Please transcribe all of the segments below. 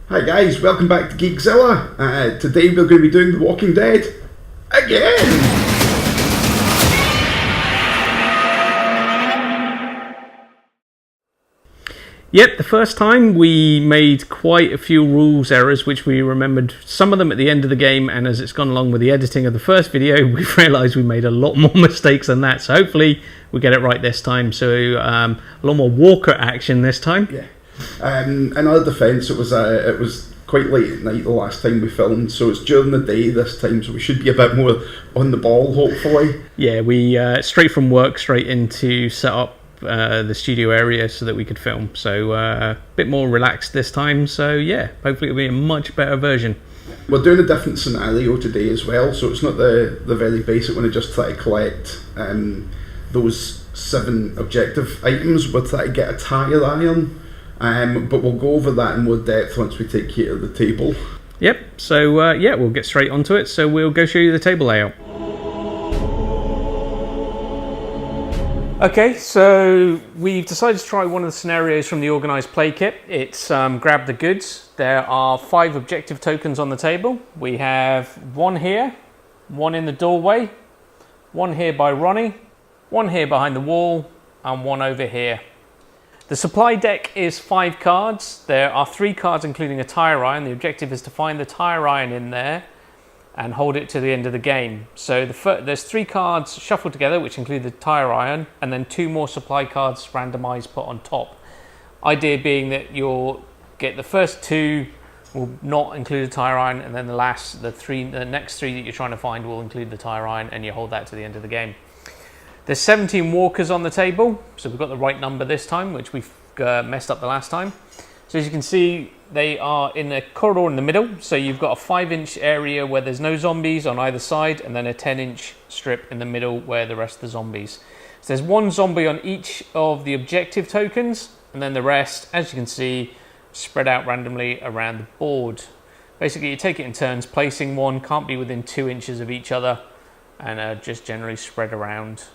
Hi guys, welcome back to GeeksZilla. Today we're going to be doing The Walking Dead again! Yep, the first time we made quite a few rules errors, which we remembered some of them at the end of the game, and as it's gone along with the editing of the first video, we've realised we made a lot more mistakes than that, so hopefully we get it right this time. So a lot more walker action this time. Yeah. In our defence, it was quite late at night the last time we filmed, so it's during the day this time, so we should be a bit more on the ball, hopefully. Yeah, we straight from work, straight into set up the studio area so that we could film, so a bit more relaxed this time, so yeah, hopefully it'll be a much better version. We're doing a different scenario today as well, so it's not the very basic one of just try to collect those 7 objective items. We're trying to get a tire iron, but we'll go over that in more depth once we take you to the table. Yep, so yeah, we'll get straight onto it, so we'll go show you the table layout. Okay, so we've decided to try one of the scenarios from the organised play kit. It's grab the goods. There are 5 objective tokens on the table. We have 1 here, 1 in the doorway, 1 here by Ronnie, 1 here behind the wall, and 1 over here. The supply deck is 5 cards. There are 3 cards including a tire iron. The objective is to find the tire iron in there and hold it to the end of the game. So there's 3 cards shuffled together, which include the tire iron, and then 2 more supply cards randomized put on top. Idea being that you'll get the first 2 will not include a tire iron, and then the next 3 that you're trying to find will include the tire iron, and you hold that to the end of the game. There's 17 walkers on the table, so we've got the right number this time, which we've messed up the last time. So as you can see, they are in a corridor in the middle. So you've got a 5-inch area where there's no zombies on either side, and then a 10-inch strip in the middle where the rest of the zombies. So there's 1 zombie on each of the objective tokens, and then the rest, as you can see, spread out randomly around the board. Basically, you take it in turns, placing 1, can't be within 2 inches of each other, and just generally spread around.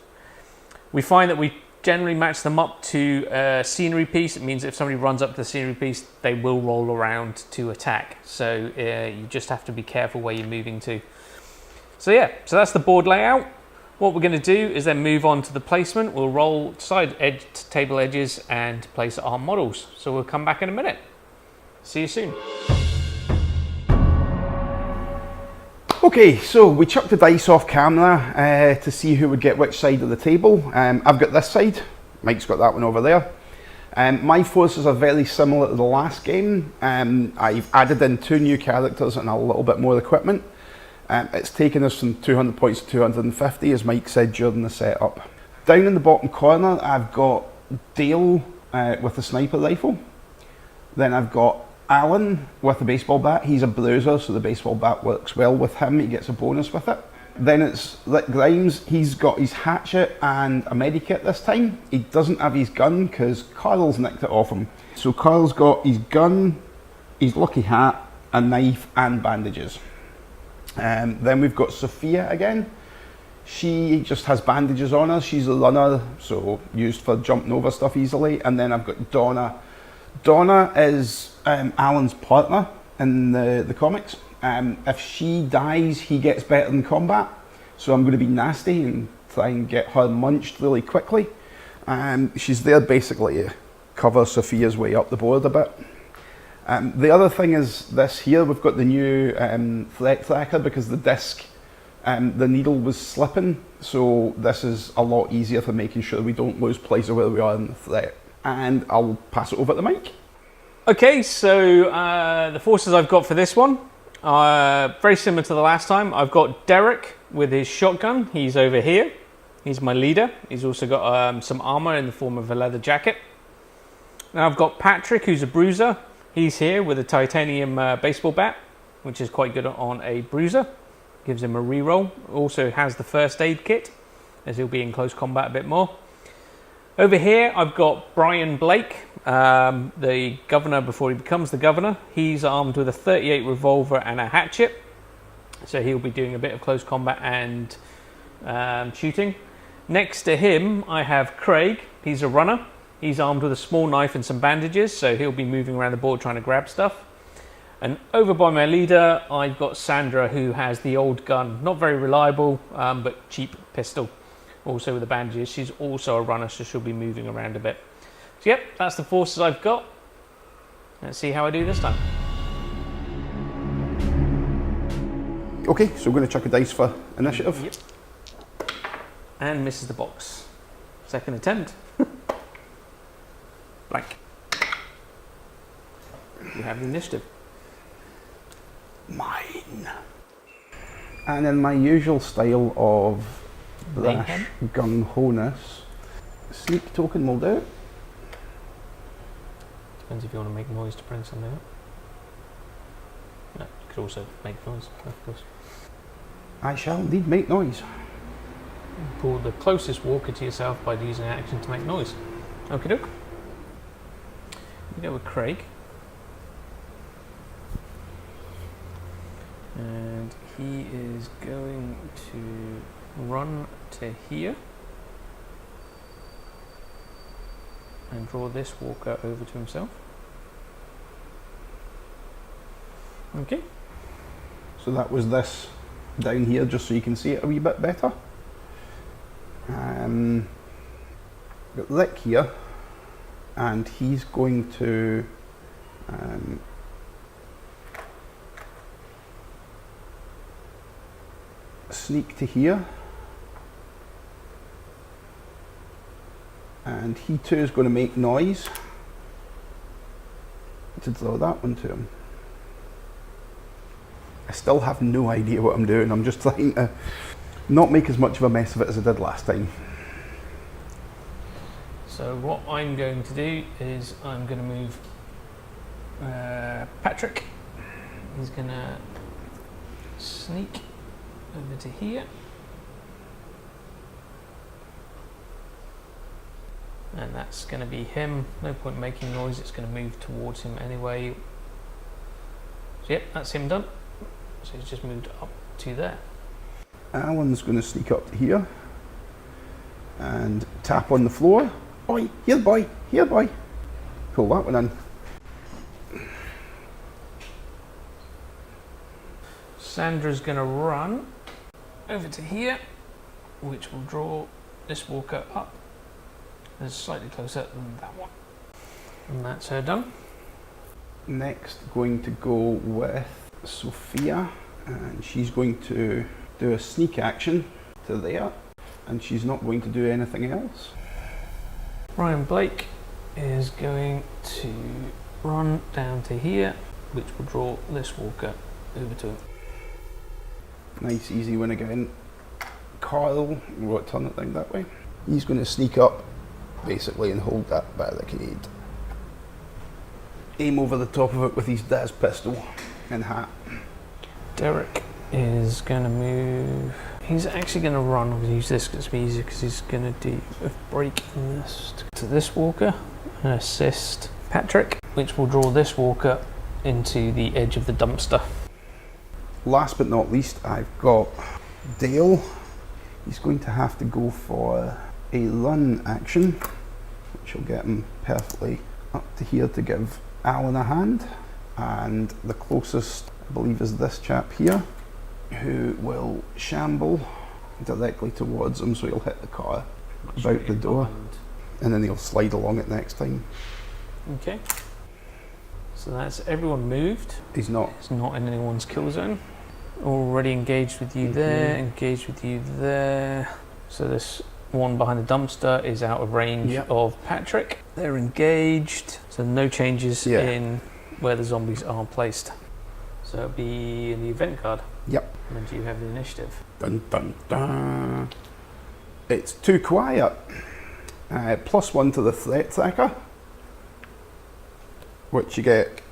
We find that we generally match them up to a scenery piece. It means if somebody runs up to the scenery piece, they will roll around to attack. So you just have to be careful where you're moving to. So yeah, so that's the board layout. What we're going to do is then move on to the placement. We'll roll table edges and place our models. So we'll come back in a minute. See you soon. Okay, so we chucked the dice off camera to see who would get which side of the table. I've got this side, Mike's got that one over there. My forces are very similar to the last game. I've added in 2 new characters and a little bit more equipment. It's taken us from 200 points to 250, as Mike said during the setup. Down in the bottom corner, I've got Dale with a sniper rifle. Then I've got Alan with a baseball bat. He's a bruiser, so the baseball bat works well with him. He gets a bonus with it. Then it's Rick Grimes. He's got his hatchet and a medikit this time. He doesn't have his gun because Carl's nicked it off him. So Carl's got his gun, his lucky hat, a knife and bandages. Then we've got Sophia again. She just has bandages on her. She's a runner, so used for jumping over stuff easily. And then I've got Donna. Donna is Alan's partner in the comics. If she dies, he gets better in combat. So I'm going to be nasty and try and get her munched really quickly. She's there basically to cover Sophia's way up the board a bit. The other thing is this here, we've got the new threat tracker because the disc, the needle was slipping. So this is a lot easier for making sure we don't lose place of where we are in the threat. And I'll pass it over to Mike. Okay, so the forces I've got for this one are very similar to the last time. I've got Derek with his shotgun. He's over here. He's my leader. He's also got some armor in the form of a leather jacket. Now I've got Patrick, who's a bruiser. He's here with a titanium baseball bat, which is quite good on a bruiser. Gives him a reroll. Also has the first aid kit, as he'll be in close combat a bit more. Over here, I've got Brian Blake, the governor before he becomes the governor. He's armed with a .38 revolver and a hatchet. So he'll be doing a bit of close combat and shooting. Next to him, I have Craig. He's a runner. He's armed with a small knife and some bandages, so he'll be moving around the board trying to grab stuff. And over by my leader, I've got Sandra, who has the old gun. Not very reliable, but cheap pistol. Also with the bandages. She's also a runner, so she'll be moving around a bit. So yep, that's the forces I've got. Let's see how I do this time. Okay, so we're going to chuck a dice for initiative. Yep. And misses the box. Second attempt. Blank. You have the initiative. Mine. And in my usual style of brash Mayhem. gung-ho-ness, sneak token mulled out. Depends if you want to make noise to bring something up. No, you could also make noise, of course. I shall indeed make noise. Pull the closest walker to yourself by using action to make noise. Okie doke. We go with Craig. And he is going to run to here and draw this walker over to himself. Okay. So that was this down here, just so you can see it a wee bit better. Got Rick here, and he's going to sneak to here, and he too is going to make noise to throw that one to him. I still have no idea what I'm doing. I'm just trying to not make as much of a mess of it as I did last time. So what I'm going to do is I'm going to move Patrick. He's going to sneak over to here. And that's going to be him. No point making noise, it's going to move towards him anyway. So yep, that's him done. So he's just moved up to there. Alan's going to sneak up to here and tap on the floor. Oi, here boy, here boy. Pull that one in. Sandra's going to run over to here, which will draw this walker up. It's slightly closer than that one. And that's her done. Next, going to go with Sophia, and she's going to do a sneak action to there, and she's not going to do anything else. Ryan Blake is going to run down to here, which will draw this walker over to him. Nice, easy win again. Carl, we'll turn it down that way. He's going to sneak up, basically, and hold that barricade. Aim over the top of it with his dad's pistol and hat. Derek is going to move. He's actually going to run. I'm going to use this because it's easier, because he's going to do a break in this to this walker and assist Patrick, which will draw this walker into the edge of the dumpster. Last but not least, I've got Dale. He's going to have to go for a run action, which will get him perfectly up to here to give Alan a hand. And the closest, I believe, is this chap here, who will shamble directly towards him, so he'll hit the car about the door, and then he'll slide along it next time. Okay. So that's everyone moved. He's not. It's not in anyone's kill zone. Already engaged with you there, engaged with you there. So this one behind the dumpster is out of range of Patrick. They're engaged, so no changes in where the zombies are placed. So it'll be in the event card. Yep. And do you have the initiative? Dun dun dun. It's too quiet. +1 to the threat tracker, which you get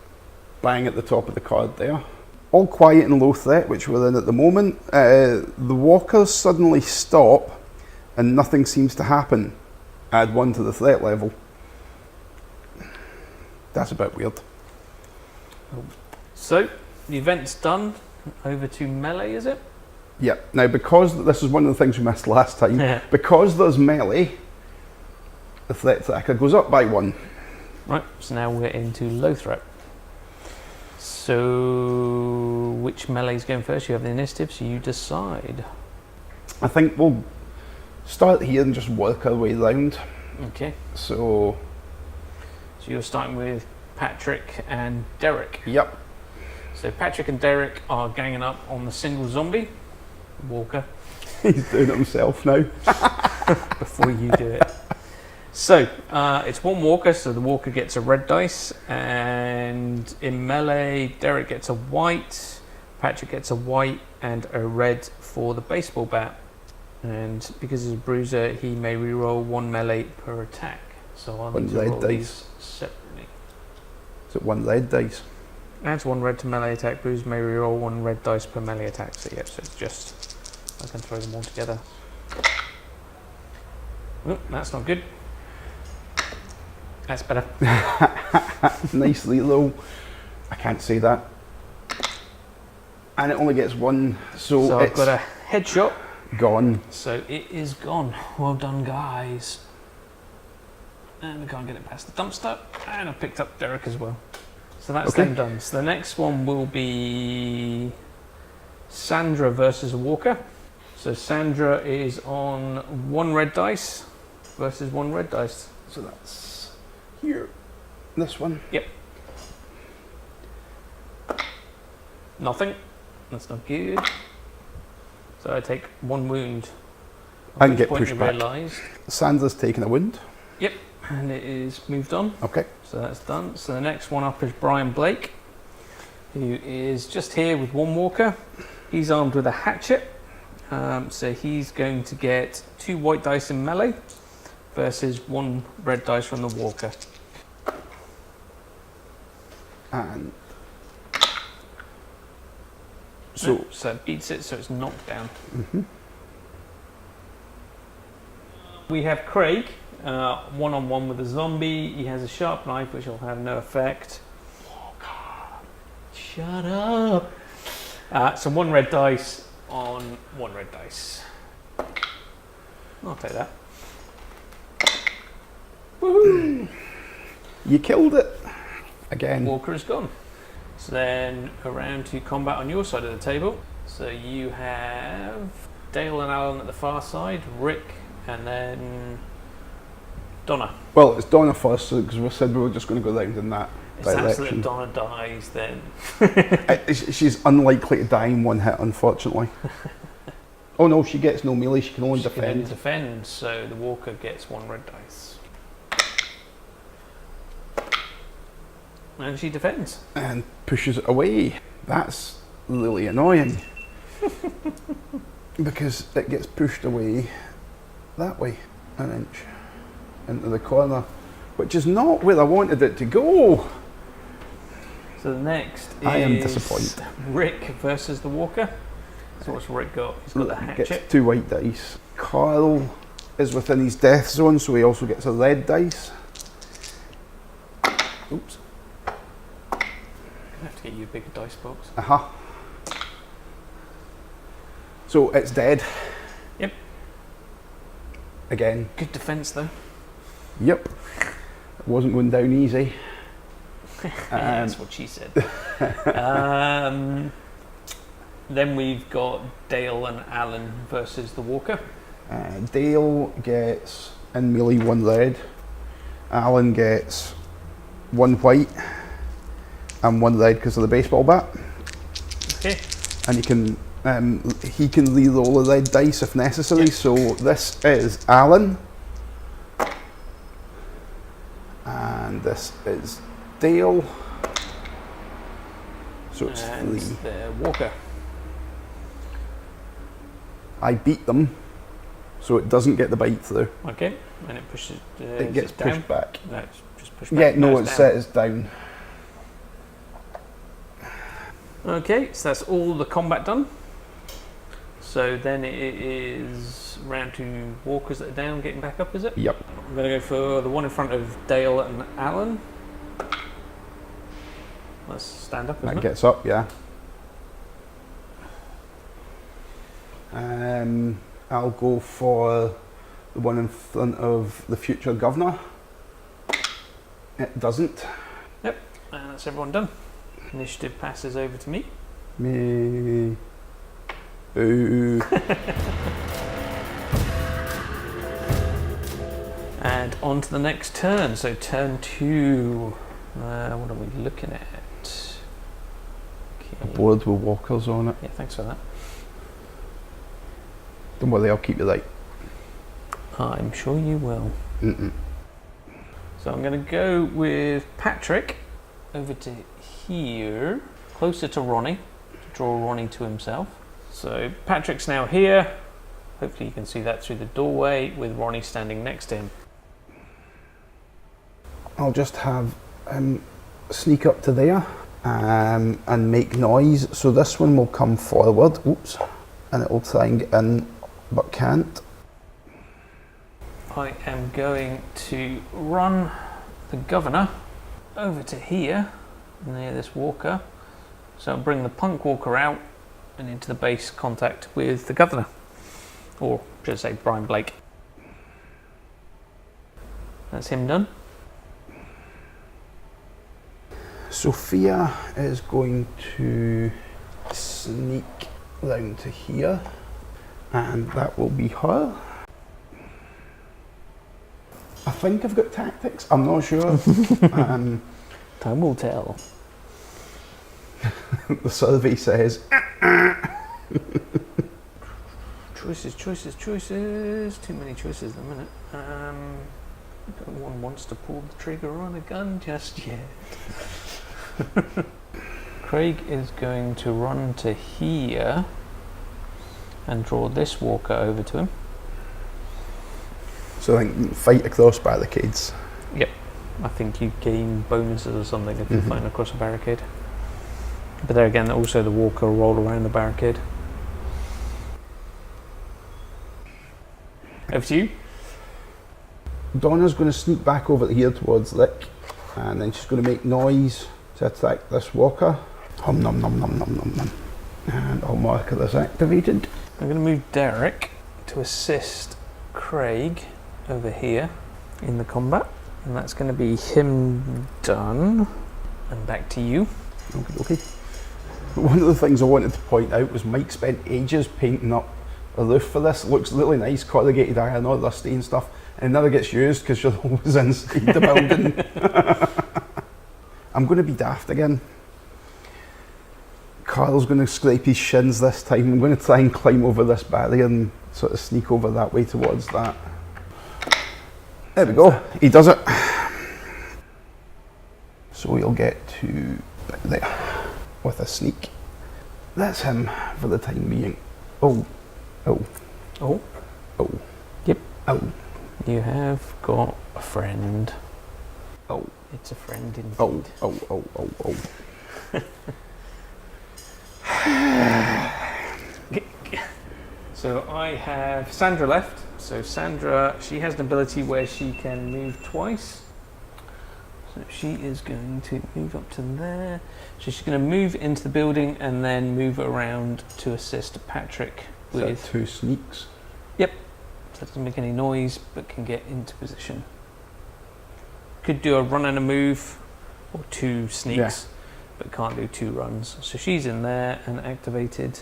bang at the top of the card there. All quiet and low threat, which we're in at the moment. The walkers suddenly stop and nothing seems to happen. Add 1 to the threat level. That's a bit weird. So the event's done. Over to melee, is it? Yeah. Now, because this is one of the things we missed last time, because there's melee, the threat tracker goes up by 1. Right, so now we're into low threat. So, which melee's going first? You have the initiative, so you decide. I think we'll start here and just work our way round. Okay. So you're starting with Patrick and Derek. Yep. So Patrick and Derek are ganging up on the single zombie walker. He's doing it himself now. Before you do it. So it's one walker, so the walker gets a red dice, and in melee, Derek gets a white, Patrick gets a white and a red for the baseball bat. And because he's a bruiser, he may reroll one melee per attack. So I'll need to roll these separately. Is it one red dice? Adds one red to melee attack. Bruiser may reroll one red dice per melee attack. So yep, so it's just, I can throw them all together. Oh, that's not good. That's better. Nicely low. I can't say that. And it only gets one, so I've got a headshot. Gone. So it is gone. Well done, guys. And we can't get it past the dumpster. And I've picked up Derek as well. So that's them done. So the next one will be Sandra versus a walker. So Sandra is on one red dice versus one red dice. So that's here. This one. Yep. Nothing. That's not good. So I take one wound. And get pushed back. Realised. Sandra's taken a wound. Yep. And it is moved on. Okay. So that's done. So the next one up is Brian Blake, who is just here with one walker. He's armed with a hatchet. So he's going to get 2 white dice in melee versus 1 red dice from the walker. And so it beats it, so it's knocked down. Mm-hmm. We have Craig, one-on-one with a zombie. He has a sharp knife, which will have no effect. Shut up. So 1 red dice on 1 red dice. I'll take that. Woohoo! You killed it again. Walker is gone. So then around to combat on your side of the table. So you have Dale and Alan at the far side, Rick, and then Donna. Well, it's Donna first because we said we were just going to go round in that direction. If Donna dies, then she's unlikely to die in one hit, unfortunately. Oh no, she gets no melee. She can only defend. Can only defend. So the walker gets 1 red dice. And she defends. And pushes it away. That's really annoying. Because it gets pushed away that way, an inch, into the corner, which is not where I wanted it to go. So the next I am is disappointed. Rick versus the walker. So what's Rick got? He's got the hatchet. Gets 2 white dice. Carl is within his death zone, so he also gets a red dice. Oops. I have to get you a bigger dice box. So it's dead. Yep. Again. Good defense though. Yep. It wasn't going down easy. That's what she said. Then we've got Dale and Alan versus the walker. Dale gets in melee 1 red. Alan gets 1 white and 1 red because of the baseball bat. Okay. And he can re-roll a red dice if necessary. Yep. So this is Alan, and this is Dale. So it's and 3. The walker. I beat them, so it doesn't get the bite through. Okay, and it pushes. It gets pushed back. No, it's just pushed back. Yeah, no, it's set as down. Okay, so that's all the combat done. So then it is round to walkers that are down, getting back up, is it? Yep. I'm going to go for the one in front of Dale and Alan. Let's stand up, isn't That it? gets up, yeah. I'll go for the one in front of the future governor. It doesn't. Yep, and that's everyone done. Initiative passes over to me. Me. Boo. And on to the next turn. So turn 2. What are we looking at? A board with walkers on it. Yeah, thanks for that. Don't worry, I'll keep you right. I'm sure you will. Mm-mm. So I'm going to go with Patrick over to here, closer to Ronnie, to draw Ronnie to himself. So Patrick's now here. Hopefully you can see that through the doorway with Ronnie standing next to him. I'll just have sneak up to there and make noise. So this one will come forward, oops, and it will try and get in, but can't. I am going to run the governor over to here, near this walker. So I'll bring the punk walker out and into the base contact with the governor. Or should I say Brian Blake. That's him done. Sophia is going to sneak round to here, and that will be her. I think I've got tactics, I'm not sure. Time will tell. The survey says Choices. Too many choices at the minute. No one wants to pull the trigger on a gun just yet. Craig is going to run to here and draw this walker over to him. so I think fight across barricades. Yep. I think you gain bonuses or something if you fight across a barricade. But there again, also the walker will roll around the barricade. Over to you. Donna's going to sneak back over here towards Lick, and then she's going to make noise to attack this walker. Hum num num num num num num. And I'll mark her as activated. I'm going to move Derek to assist Craig over here in the combat, and that's going to be him done. And back to you. Okay. One of the things I wanted to point out was Mike spent ages painting up a roof for this. It looks really nice, corrugated iron, all rusty and stuff, and it never gets used because you're always inside the building. I'm going to be daft again. Carl's going to scrape his shins this time. I'm going to try and climb over this barrier and sort of sneak over that way towards that. There we go, he does it. So he'll get to there with a sneak. That's him for the time being. Oh. Yep. Oh. You have got a friend. Oh. It's a friend indeed. Oh. So I have Sandra left. So Sandra, she has an ability where she can move twice. So she is going to move up to there. So she's going to move into the building and then move around to assist Patrick with... Is that 2 sneaks? Yep. So it doesn't make any noise, but can get into position. Could do a run and a move, or 2 sneaks, but can't do 2 runs. So she's in there and activated,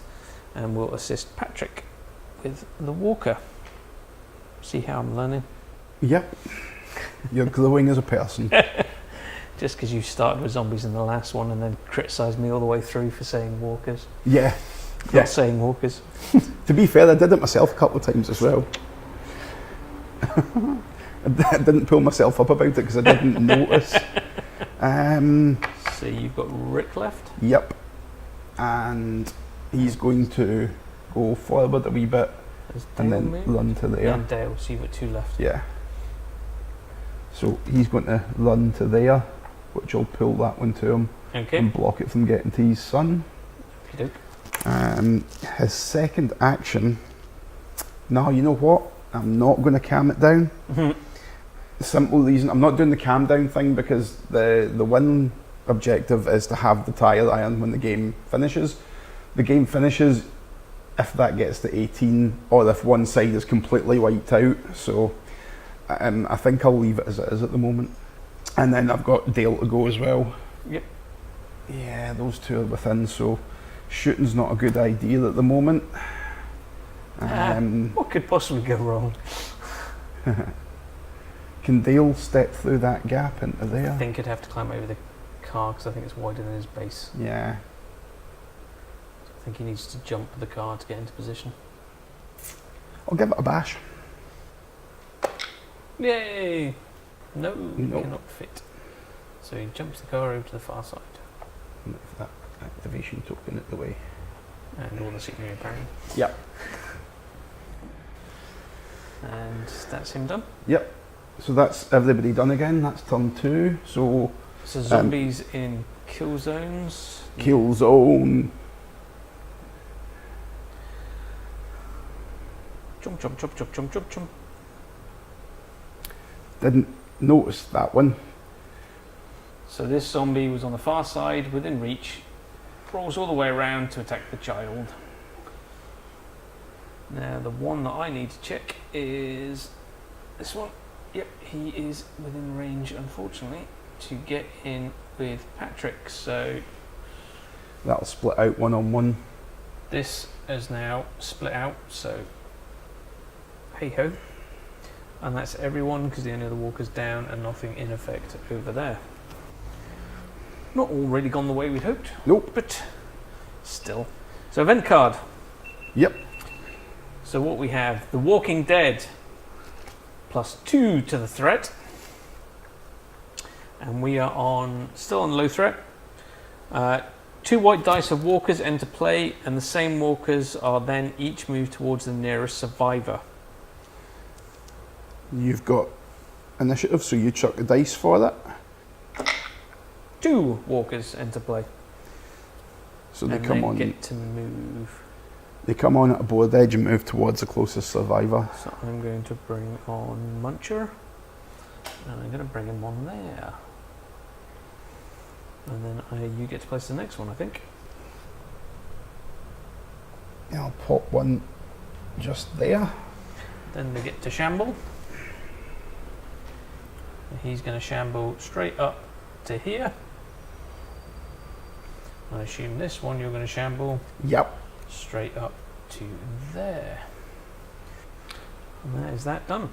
and will assist Patrick with the walker. See how I'm learning? Yep. You're growing as a person. Just because you started with zombies in the last one and then criticised me all the way through for saying walkers. Yeah. Not saying walkers. To be fair, I did it myself a couple of times as well. I didn't pull myself up about it because I didn't notice. So you've got Rick left? Yep. And he's going to go forward a wee bit and then run to there. And Dale, so you've got 2 left. Yeah. So he's going to run to there, which will pull that one to him and block it from getting to his son. His second action, now you know what? I'm not going to calm it down. The simple reason, I'm not doing the calm down thing because the win objective is to have the tire iron when the game finishes. The game finishes if that gets to 18 or if one side is completely wiped out. So I think I'll leave it as it is at the moment. And then I've got Dale to go as well. Yep. Yeah, those two are within, so shooting's not a good idea at the moment. What could possibly go wrong? Can Dale step through that gap into there? I think he'd have to climb over the car because I think it's wider than his base. Yeah. I think he needs to jump the car to get into position. I'll give it a bash. Yay! No, Nope. cannot fit. So he jumps the car over to the far side. Move that activation token out the way. And all the scenery apparently. Yep. And that's him done. Yep. So that's everybody done again. That's turn 2. So So zombies in kill zones. kill zone. Jump, jump, jump, jump, jump, jump, jump. Didn't notice that one. So this zombie was on the far side, within reach, crawls all the way around to attack the child. Now the one that I need to check is this one. Yep, he is within range, unfortunately, to get in with Patrick. So That'll split out 1-on-1. this is now split out, so hey ho. And that's everyone because the only other walker's down and nothing in effect over there. Not all really gone the way we'd hoped. Nope. But still. So event card. Yep. So what we have, The Walking Dead, +2 to the threat. And we are still on low threat. 2 white dice of walkers enter play, and the same walkers are then each moved towards the nearest survivor. You've got initiative, so you chuck the dice for that. 2 walkers enter play. So they and come they on. get to move. They come on at a board edge and move towards the closest survivor. So I'm going to bring on Muncher. And I'm going to bring him on there. And then you get to place the next one, I think. Yeah, I'll pop one just there. Then they get to shamble. He's going to shamble straight up to here. I assume this one you're going to shamble Yep. straight up to there. And that is that done.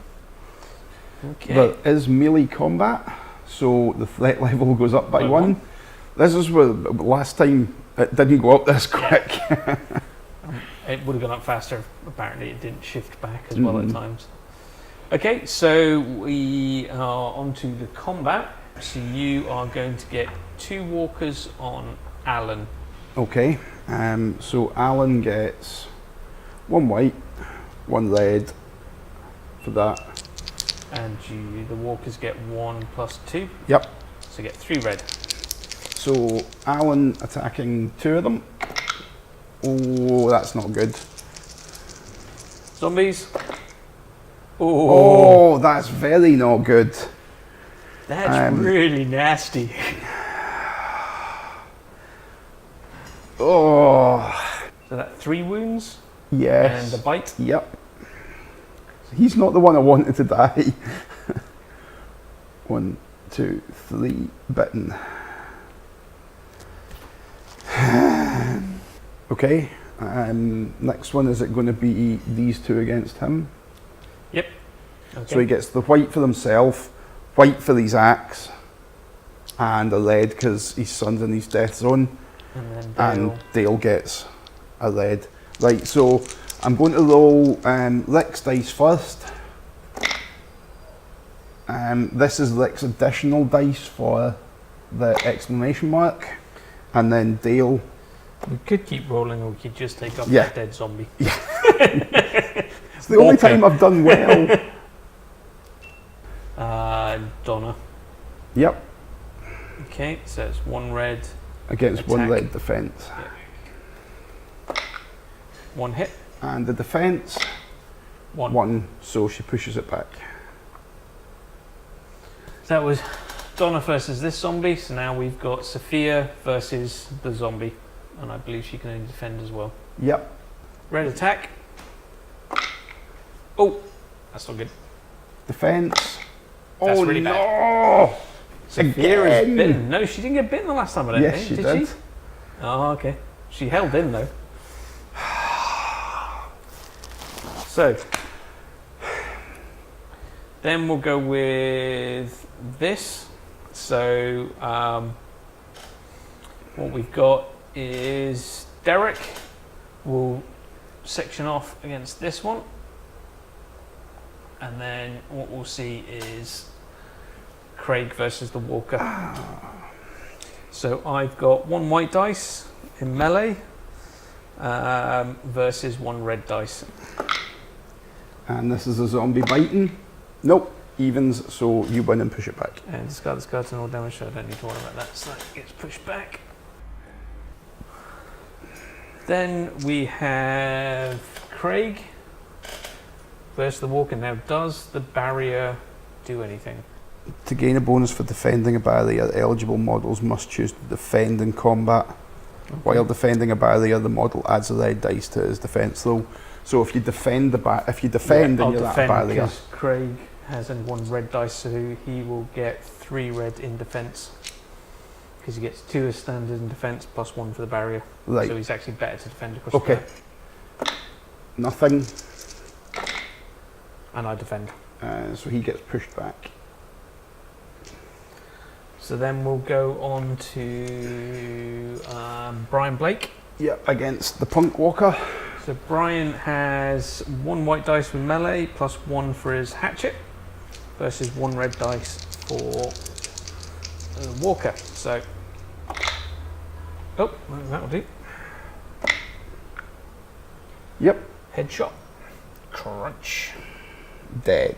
Okay. There is melee combat, so the threat level goes up by 1. This is where last time it didn't go up this quick. It would have gone up faster. Apparently, it didn't shift back as well at times. Okay, so we are onto the combat. So you are going to get 2 walkers on Alan. Okay, so Alan gets 1 white, 1 red for that. And the walkers get 1 + 2. Yep. So you get 3 red. So Alan attacking 2 of them. Oh, that's not good. Zombies. Oh, that's very not good. That's really nasty. Oh, So that 3 wounds yes. and a bite. Yep. He's not the one I wanted to die. 1, 2, 3, bitten. Okay, next one, is it going to be these 2 against him? Yep. Okay. So he gets the white for himself, white for his axe, and a red because his son's in his death zone. And then And Dale gets a red. Right, so I'm going to roll Lick's dice first. This is Lick's additional dice for the exclamation mark. And then Dale. We could keep rolling, or we could just take up Yeah. that dead zombie. It's the only time I've done well. Donna. Yep, Okay, so it's 1 red, against 1 Attack. red defence. 1 hit, And the defence, 1. 1, so she pushes it back. So that was Donna versus this zombie. So now we've got Sophia versus the zombie, and I believe she can only defend as well. Yep, Red attack. Oh, that's not good. defence. That's Oh really bad. no! Sophia is bitten. No, she didn't get bitten the last time, I don't Yes, think. she Did did. she? Oh, okay. She held in, though. So, then we'll go with this. So, what we've got is Derek will section off against this one. And then what we'll see is Craig versus the Walker. So I've got 1 white dice in melee versus 1 red dice. And this is a zombie biting. Nope, evens, so you win and push it back. And discard this card and all damage, so I don't need to worry about that. So that gets pushed back. Then we have Craig versus the Walker. Now, does the barrier do anything? To gain a bonus for defending a barrier, eligible models must choose to defend in combat. Okay. While defending a barrier, the model adds a red dice to his defense roll. So if you defend and I'll you're at a defend barrier, because Craig has only 1 red dice, so he will get 3 red in defense. Because he gets 2 as standard in defense plus 1 for the barrier. right? So he's actually better to defend across Okay. the Nothing. And I defend. So he gets pushed back. So then we'll go on to Brian Blake. Yep, against the Punk Walker. So Brian has 1 white dice with melee plus 1 for his hatchet versus 1 red dice for Walker. So, oh, that'll do. Yep, Headshot. Crunch. dead.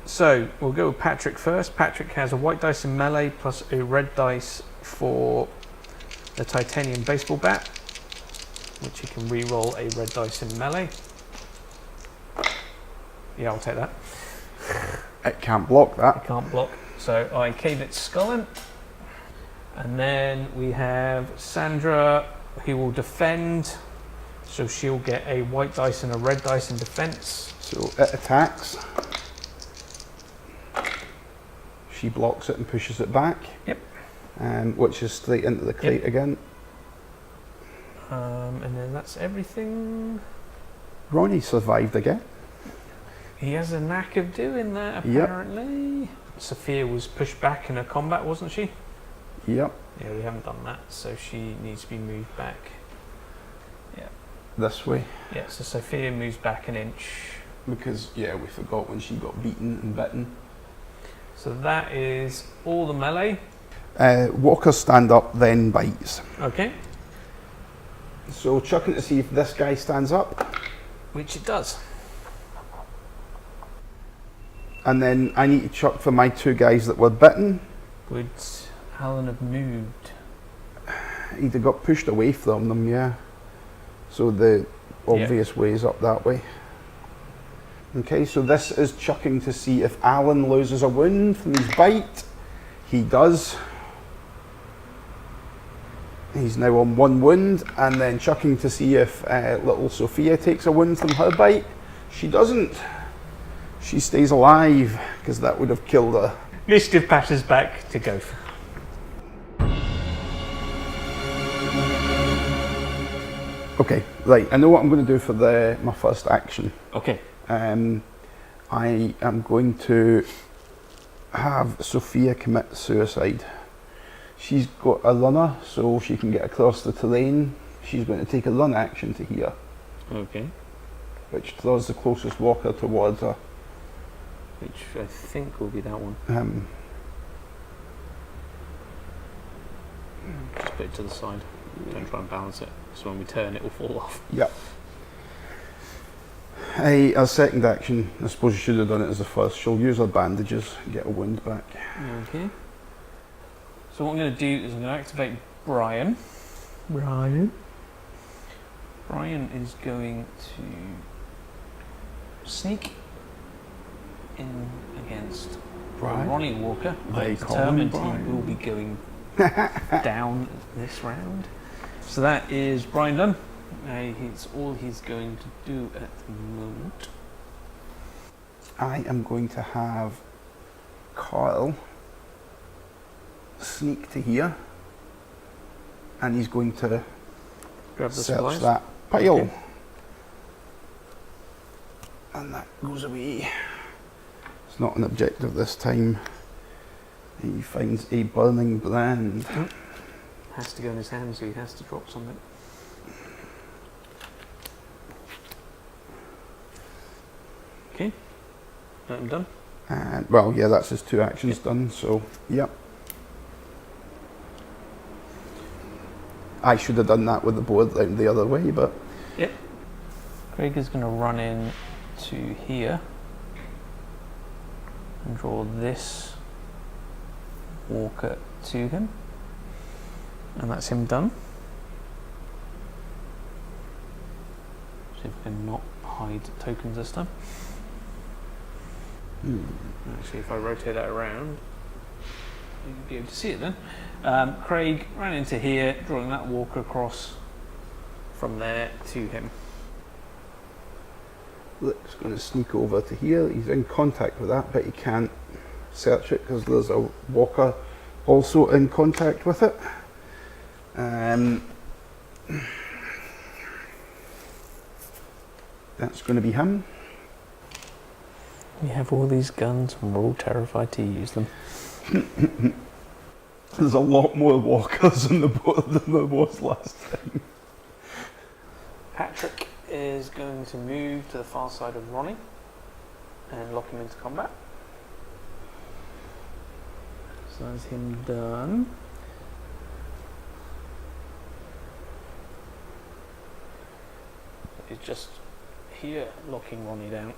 So we'll go with Patrick first. Patrick has a white dice in melee plus a red dice for the titanium baseball bat, which he can re-roll a red dice in melee. Yeah, I'll take that. It can't block I that. can't block, so I cave its skull in. And then we have Sandra, who will defend. So she'll get a white dice and a red dice in defense. So it attacks. She blocks it and pushes it back. Yep. Which is straight into the crate again. And then that's everything. Ronnie survived again. He has a knack of doing that, Yep. apparently. Sophia was pushed back in a combat, wasn't she? Yep. Yeah, we haven't done that, so she needs to be moved back. This way. Yeah, so Sophia moves back 1 inch. Because, yeah, we forgot when she got beaten and bitten. So that is all the melee. Walker stand up, then bites. Okay, So chucking to see if this guy stands up. which it does. And then I need to chuck for my 2 guys that were bitten. Would Alan have moved? He'd have got pushed away from them, yeah. So the obvious way is up that way. Okay, so this is chucking to see if Alan loses a wound from his bite. He does. He's now on 1 wound, and then chucking to see if little Sophia takes a wound from her bite. She doesn't. She stays alive, because that would have killed her. Initiative passes back to Gopher. Okay, right, I know what I'm going to do for my first action. Okay. I am going to have Sophia commit suicide. She's got a runner, so she can get across the terrain. She's going to take a run action to here, Okay. which draws the closest walker towards her. Which I think will be that one. Just put it to the side. Don't try and balance it. So when we turn, it will fall off. Yep. A second action, I suppose you should have done it as the first. She'll use her bandages and get a wound back. Okay. So what I'm going to do is I'm going to activate Brian. Brian is going to sneak in against Brian? Ronnie Walker. They I'm call him determined he Brian. will be going down this round. So that is Brian done. It's all he's going to do at the moment. I am going to have Carl sneak to here, and he's going to Grab the search supplies. that pile. Okay. And that goes away. It's not an objective this time. He finds a burning brand. Has to go in his hand, so he has to drop something. Okay, I'm done. And, well, yeah, that's his 2 actions done, so, yep. I should have done that with the board round the other way, but... Yep. Craig is going to run in to here and draw this walker to him. And that's him done. See if we can not hide tokens this time. Actually, if I rotate that around, you'll be able to see it then. Craig ran into here, drawing that walker across from there to him. Rick's going to sneak over to here. He's in contact with that, but he can't search it because there's a walker also in contact with it. That's going to be him. We have all these guns and we're all terrified to use them. There's a lot more walkers on the board than there was last time. Patrick is going to move to the far side of Ronnie and lock him into combat. So that's him done. He's just here locking Ronnie down.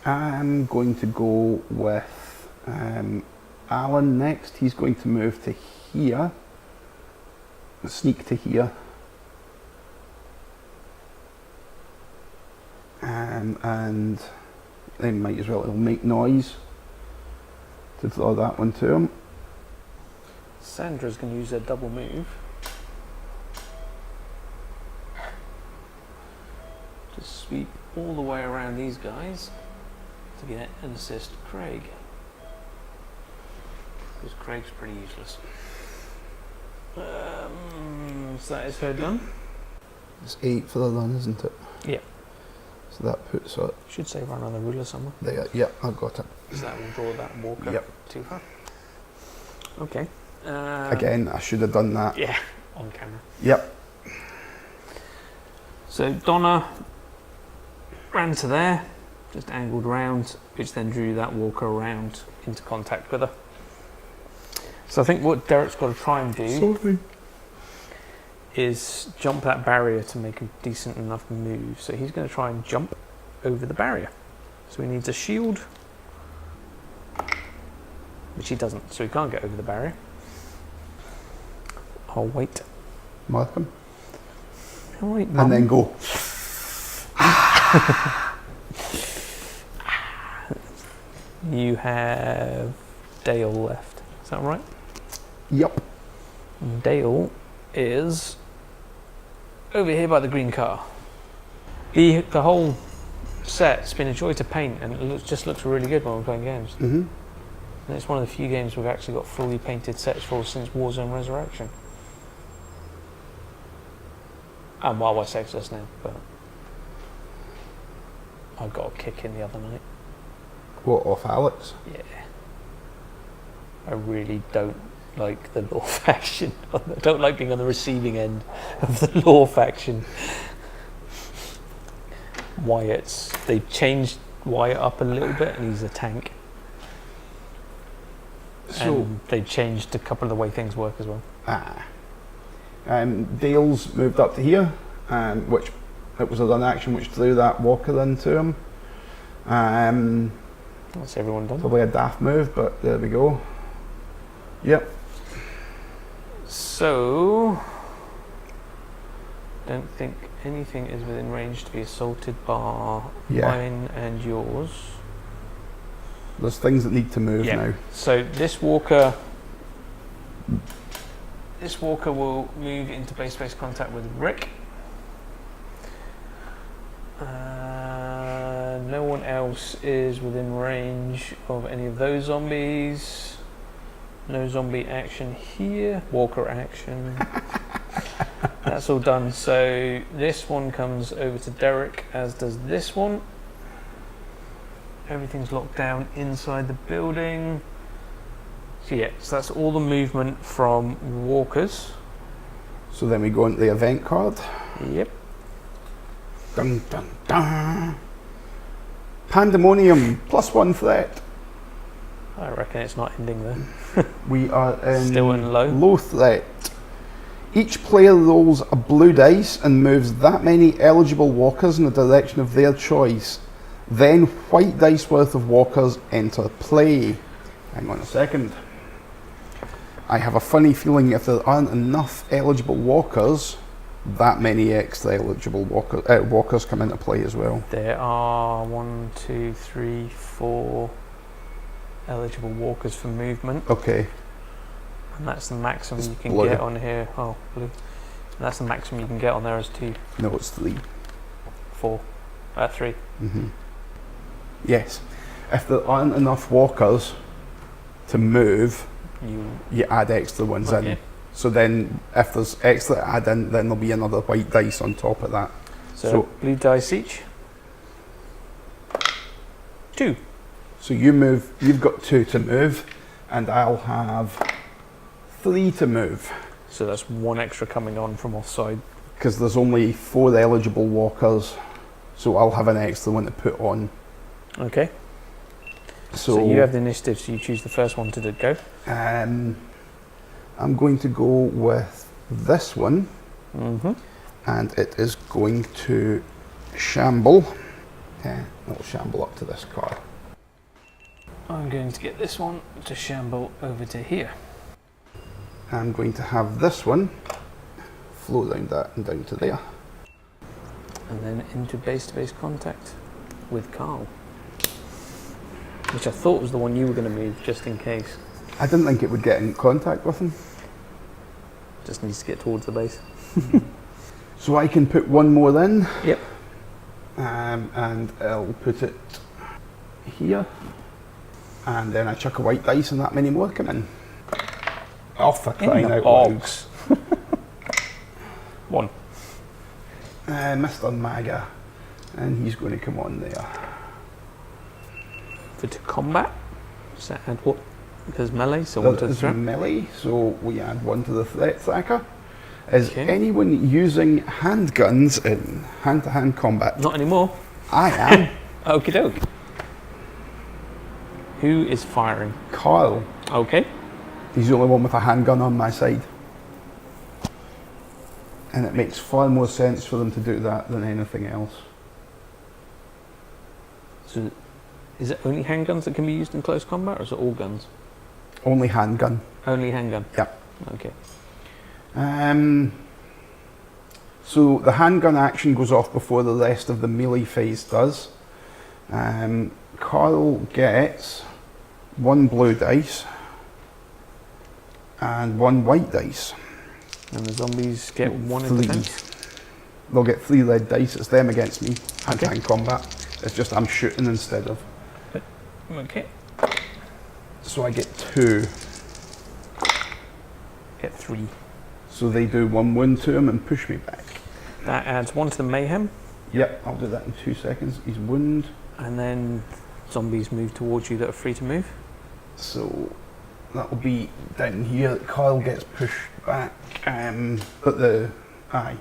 I'm going to go with Alan next. He's going to move to here, sneak to here, and then might as well he'll make noise to draw that one to him. Sandra's going to use a double move. Just sweep all the way around these guys to get and assist Craig. Because Craig's pretty useless. So that is her done. It's 8 for the run, isn't it? Yeah. So that puts her Should say run on the ruler somewhere. there. Yep, I've got it. So that will draw that walker Yep. to her. Okay. Again, I should have done that. Yeah, on camera. Yep. So Donna ran to there, just angled round, which then drew that walker around into contact with her. So I think what Derek's got to try and do Sorry. is jump that barrier to make a decent enough move. So he's going to try and jump over the barrier. So he needs a shield, which he doesn't, so he can't get over the barrier. I'll wait. Mark him. All right, And then go. You have Dale left. Is that right? Yep. Dale is over here by the green car. The whole set's been a joy to paint, and it just looks really good when we're playing games. Mm-hmm. And it's one of the few games we've actually got fully painted sets for since Warzone Resurrection. And Wild West Exodus now, but I got a kick in the other night. What, off Alex? Yeah. I really don't like the law faction. I don't like being on the receiving end of the law faction. They've changed Wyatt up a little bit and he's a tank. So, And they changed a couple of the way things work as well. Dale's moved up to here, which it was a run action which threw that walker into him. That's everyone done. Probably a daft move, but there we go. Yep. So, don't think anything is within range to be assaulted bar mine and yours. There's things that need to move now. So this walker will move into base-to-base contact with Rick. No one else is within range of any of those zombies. No zombie action here. Walker action. That's all done. So this one comes over to Derek, as does this one. Everything's locked down inside the building. So yeah, so that's all the movement from walkers. So then we go into the event card. Yep. Dun dun dun. Pandemonium, +1 threat. I reckon it's not ending there. We are in Still in low. Low threat. Each player rolls a blue dice and moves that many eligible walkers in the direction of their choice. Then white dice worth of walkers enter play. Hang on a second. I have a funny feeling if there aren't enough eligible walkers, that many extra eligible walkers come into play as well. There are 1, 2, 3, 4 eligible walkers for movement. Okay. And that's the maximum It's you can blue. get on here. Oh, blue. That's the maximum you can get on there is 2, No, it's 3. 4, 3. Mm-hmm. Yes. If there aren't enough walkers to move, you add extra ones in. So then if there's extra to add in, then there'll be another white dice on top of that. So blue dice each. 2. So you move, you've got 2 to move, and I'll have 3 to move. So that's 1 extra coming on from offside. Because there's only 4 eligible walkers, so I'll have an extra one to put on. Okay. So you have the initiative, so you choose the first one to go. I'm going to go with this one, Mm-hmm. and it is going to shamble. It'll shamble up to this card. I'm going to get this one to shamble over to here. I'm going to have this one float around that and down to there. And then into base-to-base contact with Carl. Which I thought was the one you were going to move, just in case. I didn't think it would get in contact with him. Just needs to get towards the base. So I can put one more in. Yep. And I'll put it here. And then I chuck a white dice and that many more come in. Oh, for crying out loud. 1. Mr. Maga. And he's going to come on there. For to combat. Does that add what? Because melee, so That 1 to the is threat. melee, so we add 1 to the threat tracker. Is Okay. anyone using handguns in hand-to-hand combat? Not anymore. I am. Okie doke. Who is firing? Carl. Okay. He's the only one with a handgun on my side. And it makes far more sense for them to do that than anything else. So is it only handguns that can be used in close combat, or is it all guns? Only handgun. Only handgun? Yep. Okay. So the handgun action goes off before the rest of the melee phase does. Carl gets 1 blue dice and 1 white dice. And the zombies get 1 in 3. defense? They'll get 3 red dice. It's them against me. Okay. Hand-to-hand combat. It's just I'm shooting instead of. Okay. So I get 2. Get 3. So they do 1 wound to him and push me back. That adds 1 to the mayhem, Yep, I'll do that in 2 seconds. He's wound. and then zombies move towards you that are free to move. So that'll be down here. Kyle gets pushed back at the eye.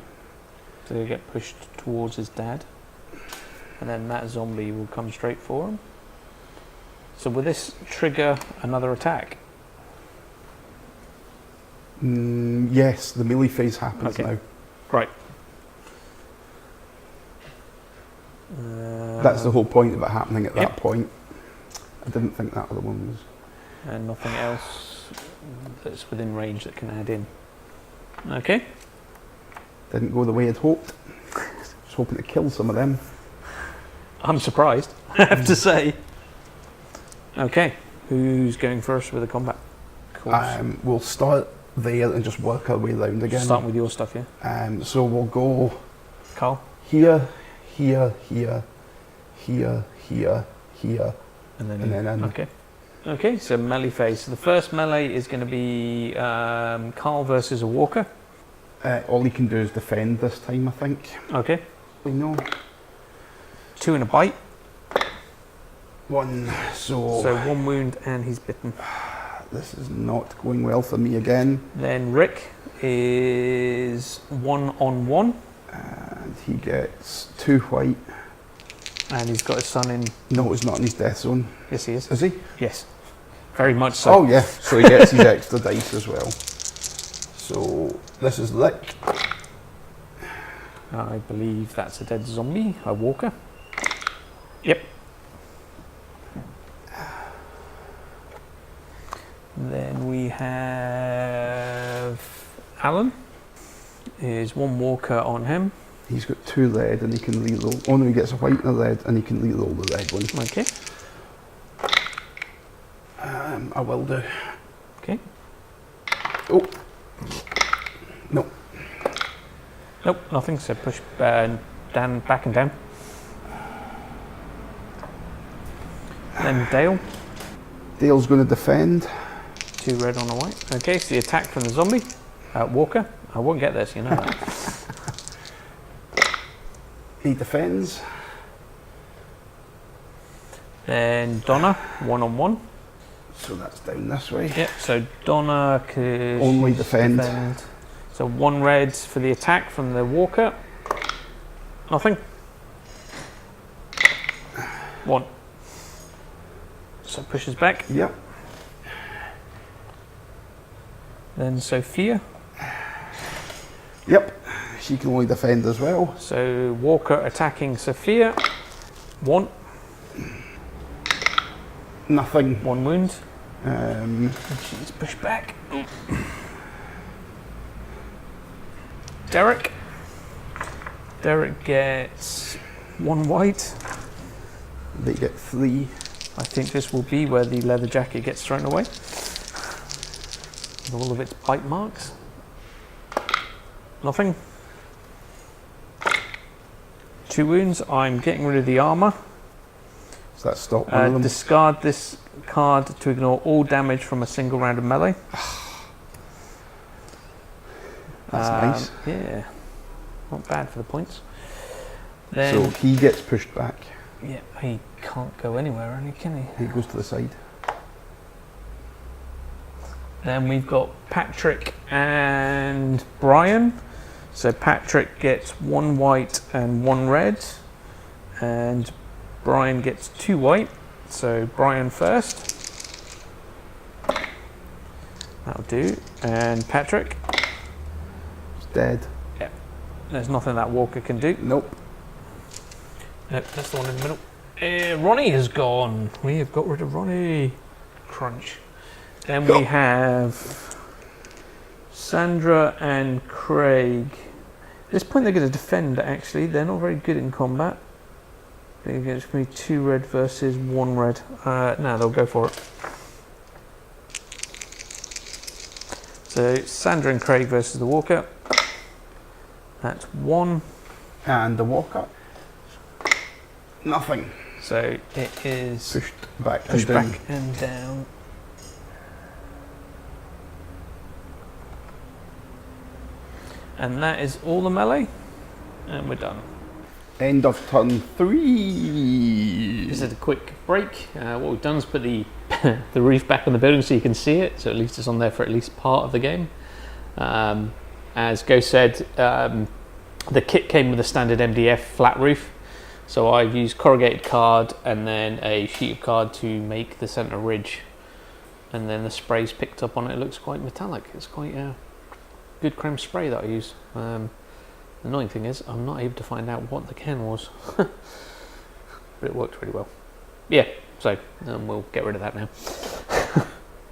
So they get pushed towards his dad. And then that zombie will come straight for him. So will this trigger another attack? Yes, the melee phase happens now. Right. That's the whole point of it happening at Yep. that point. I didn't think that other one was. And nothing else that's within range that can add in. Okay. Didn't go the way I'd hoped. Was hoping to kill some of them. I'm surprised, I have to say. Okay. Who's going first with the combat? Course. We'll start there and just work our way round again. Starting with your stuff, yeah? So we'll go Carl? here, here, here, here, here, here, And then and then in. Okay. Okay, so melee phase. So the first melee is going to be Carl versus a walker. All he can do is defend this time, I think. Okay. We know. 2 and a bite. 1, so... So 1 wound and he's bitten. This is not going well for me again. Then Rick is 1 on 1. And he gets 2 white. And he's got his son in... No, he's not in his death zone. Yes, he is. Is he? Yes. Very much so. Oh, yeah. So he gets his extra dice as well. So this is Lick. I believe that's a dead zombie, a walker. Yep. Then we have Alan. Is 1 walker on him. He's got 2 lead and he can reroll. Oh no, he gets a white and a red and he can reroll the red one. Okay. I will do. Okay. Oh. No. Nope, nothing. So push down, back and down. Then Dale. Dale's going to defend. 2 red on a white. Okay, so the attack from the zombie. Walker. I won't get this, you know that. He defends. Then Donna, 1 on 1. So that's down this way. Yep, so Donna could Only defend. So 1 red for the attack from the walker. Nothing. 1. So pushes back. Yep. Then Sophia. Yep. She can only defend as well. So walker attacking Sophia. 1. Nothing. 1 wound. Um, And she's pushed back. Derek. Derek gets 1 white. they get 3. I think this will be where the leather jacket gets thrown away. With all of its bite marks. Nothing. 2 wounds. I'm getting rid of the armour. So that stopped one of them. Discard this card to ignore all damage from a single round of melee. That's nice. Yeah. Not bad for the points. Then, So he gets pushed back. yeah, he can't go anywhere, really, can he? He goes to the side. Then we've got Patrick and Brian. So Patrick gets 1 white and 1 red. And Brian gets 2 white. So Brian first. That'll do. And Patrick. He's dead. Yep. There's nothing that walker can do. Nope. Nope, that's the one in the middle. Ronnie is gone. We have got rid of Ronnie. Crunch. Then we have Sandra and Craig. At this point they're going to defend, actually. They're not very good in combat. It's going to be 2 red versus 1 red. No, they'll go for it. So Sandra and Craig versus the walker. That's 1. And the walker. Nothing. So it is Pushed back pushed and down. back and down. And that is all the melee. And we're done. End of turn 3. Just a quick break. What we've done is put the the roof back on the building so you can see it. So at least it's on there for at least part of the game. As Go said, the kit came with a standard MDF flat roof. So I've used corrugated card and then a sheet of card to make the centre ridge. And then the spray's picked up on it. It looks quite metallic. It's quite a good creme spray that I use. The annoying thing is I'm not able to find out what the can was. But it worked really well. Yeah, so we'll get rid of that now.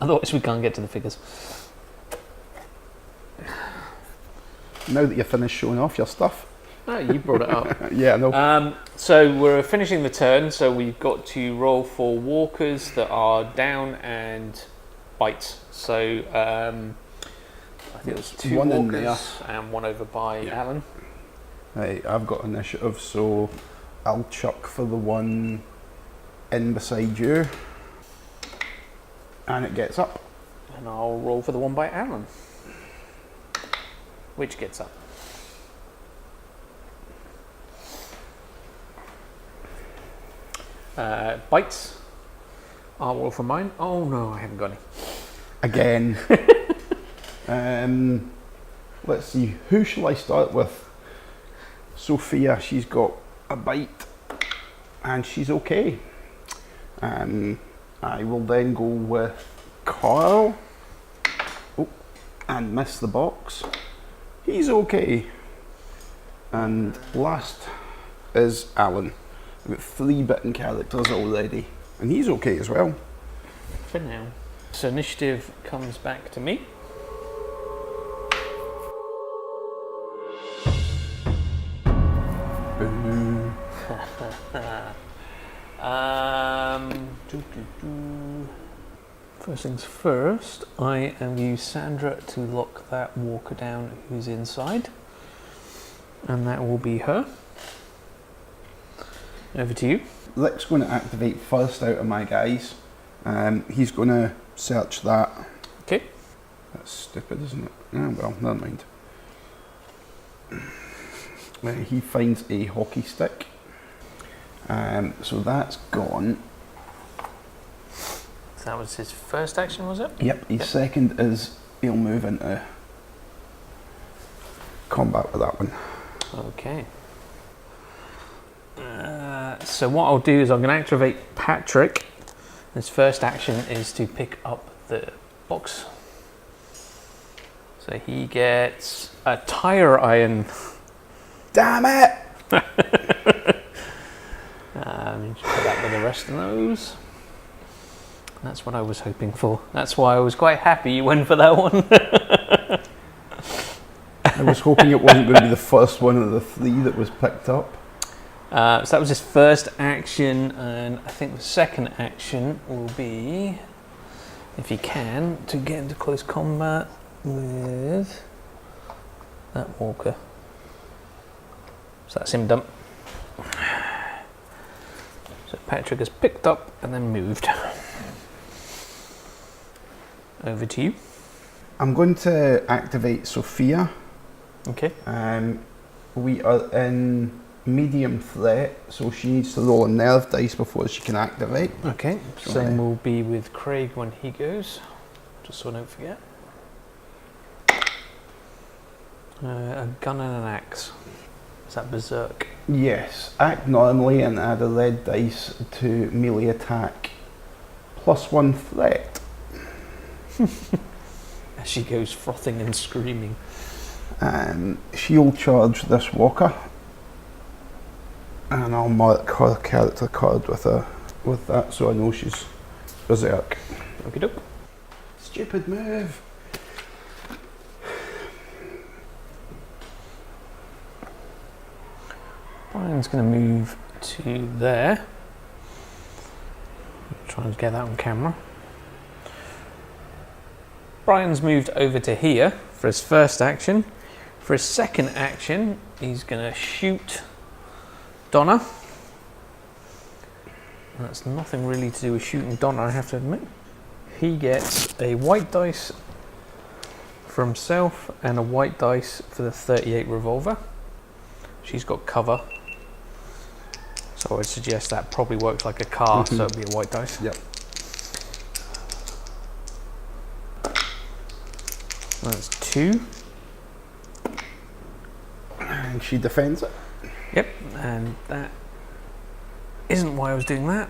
Otherwise we can't get to the figures. Now that you're finished showing off your stuff. No, you brought it up. Yeah, I know. So we're finishing the turn, so we've got to roll for walkers that are down and bites. So I think there's 2 one in walkers and 1 over by Alan. Right, I've got initiative, so I'll chuck for the one in beside you. And it gets up. And I'll roll for the one by Alan. Which gets up. Bites. I'll roll for mine. Oh no, I haven't got any. Again. Let's see, who shall I start with? Sophia, she's got a bite and she's okay. I will then go with Carl. Oh, and miss the box. He's okay. And last is Alan. I've got 3 bitten characters already. And he's okay as well. For now. So initiative comes back to me. Boo. First things first, I am use Sandra to lock that walker down who's inside. And that will be her. Over to you. Rick's going to activate first out of my guys. He's going to search that. Okay. That's stupid, isn't it? Oh well, never mind. He finds a hockey stick. So that's gone. So that was his first action, was it? Yep, his second is he'll move into combat with that one. Okay. So what I'll do is I'm going to activate Patrick. His first action is to pick up the box. So he gets a tire iron. Damn it! Just put that with the rest of those. That's what I was hoping for. That's why I was quite happy you went for that one. I was hoping it wasn't going to be the first one of the 3 that was picked up. So that was his first action, and I think the second action will be, if he can, to get into close combat with that walker. So that's him done. So Patrick has picked up and then moved. Over to you. I'm going to activate Sophia. Okay. We are in medium threat, so she needs to roll a nerve dice before she can activate. Okay. Same will be with Craig when he goes, just so I don't forget. A gun and an axe. Is that berserk? Yes, act normally and add a red dice to melee attack. +1 threat. As she goes frothing and screaming. She'll charge this walker. And I'll mark her character card with that so I know she's berserk. Okie doke. Stupid move. Brian's going to move to there. Try and get that on camera. Brian's moved over to here for his first action. For his second action, he's going to shoot Donna. That's nothing really to do with shooting Donna, I have to admit. He gets a white dice for himself and a white dice for the 38 revolver. She's got cover. So I would suggest that probably works like a car, so it'd be a white dice. Yep. That's 2. And she defends it. Yep, and that isn't why I was doing that.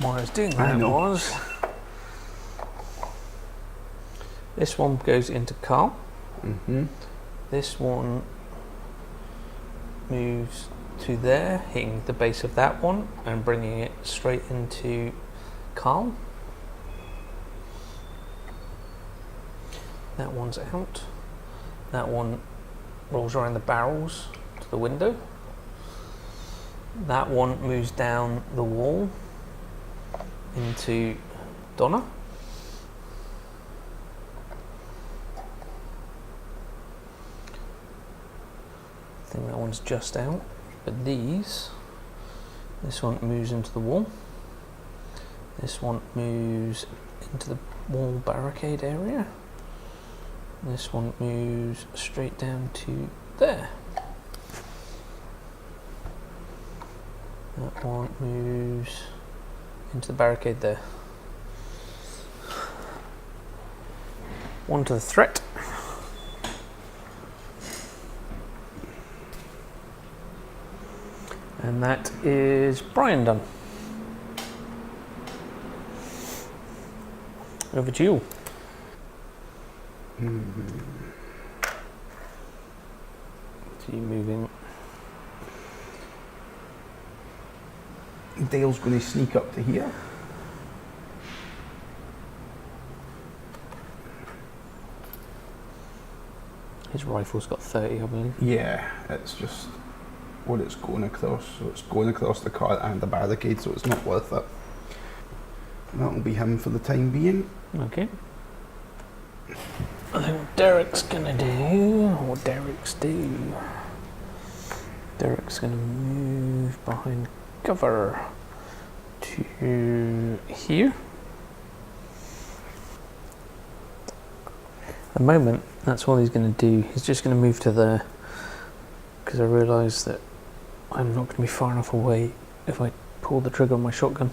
Why I was doing that was this one goes into Carl. This one moves to there, hitting the base of that one and bringing it straight into Carl. That one's out. That one rolls around the barrels to the window. That one moves down the wall into Donna. I think that one's just out. But this one moves into the wall. This one moves into the wall barricade area. This one moves straight down to there. That one moves into the barricade there. One to the threat. And that is Brian done. Over to you. So you moving. Dale's going to sneak up to here. His rifle's got 30, I believe. Yeah, it's just what it's going across. So it's going across the car and the barricade, so it's not worth it. That'll be him for the time being. Okay. I think what Derek's gonna do, Derek's gonna move behind cover to here. At the moment, that's all he's going to do. He's just going to move to there, because I realise that I'm not going to be far enough away if I pull the trigger on my shotgun.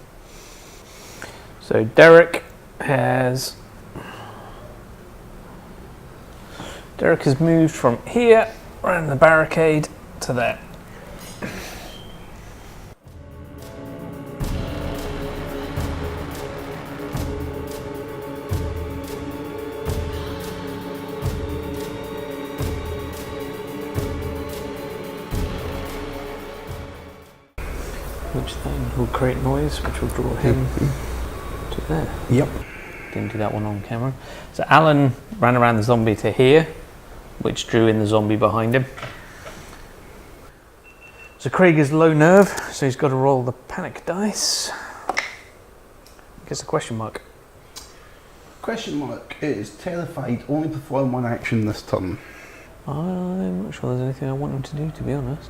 So Derek has moved from here around the barricade to there. Which then will create noise, which will draw him to there. Yep. Didn't do that one on camera. So Alan ran around the zombie to here, which drew in the zombie behind him. So Craig is low nerve, so he's got to roll the panic dice. Guess the question mark. Question mark is terrified, only perform one action this turn. I'm not sure there's anything I want him to do, to be honest.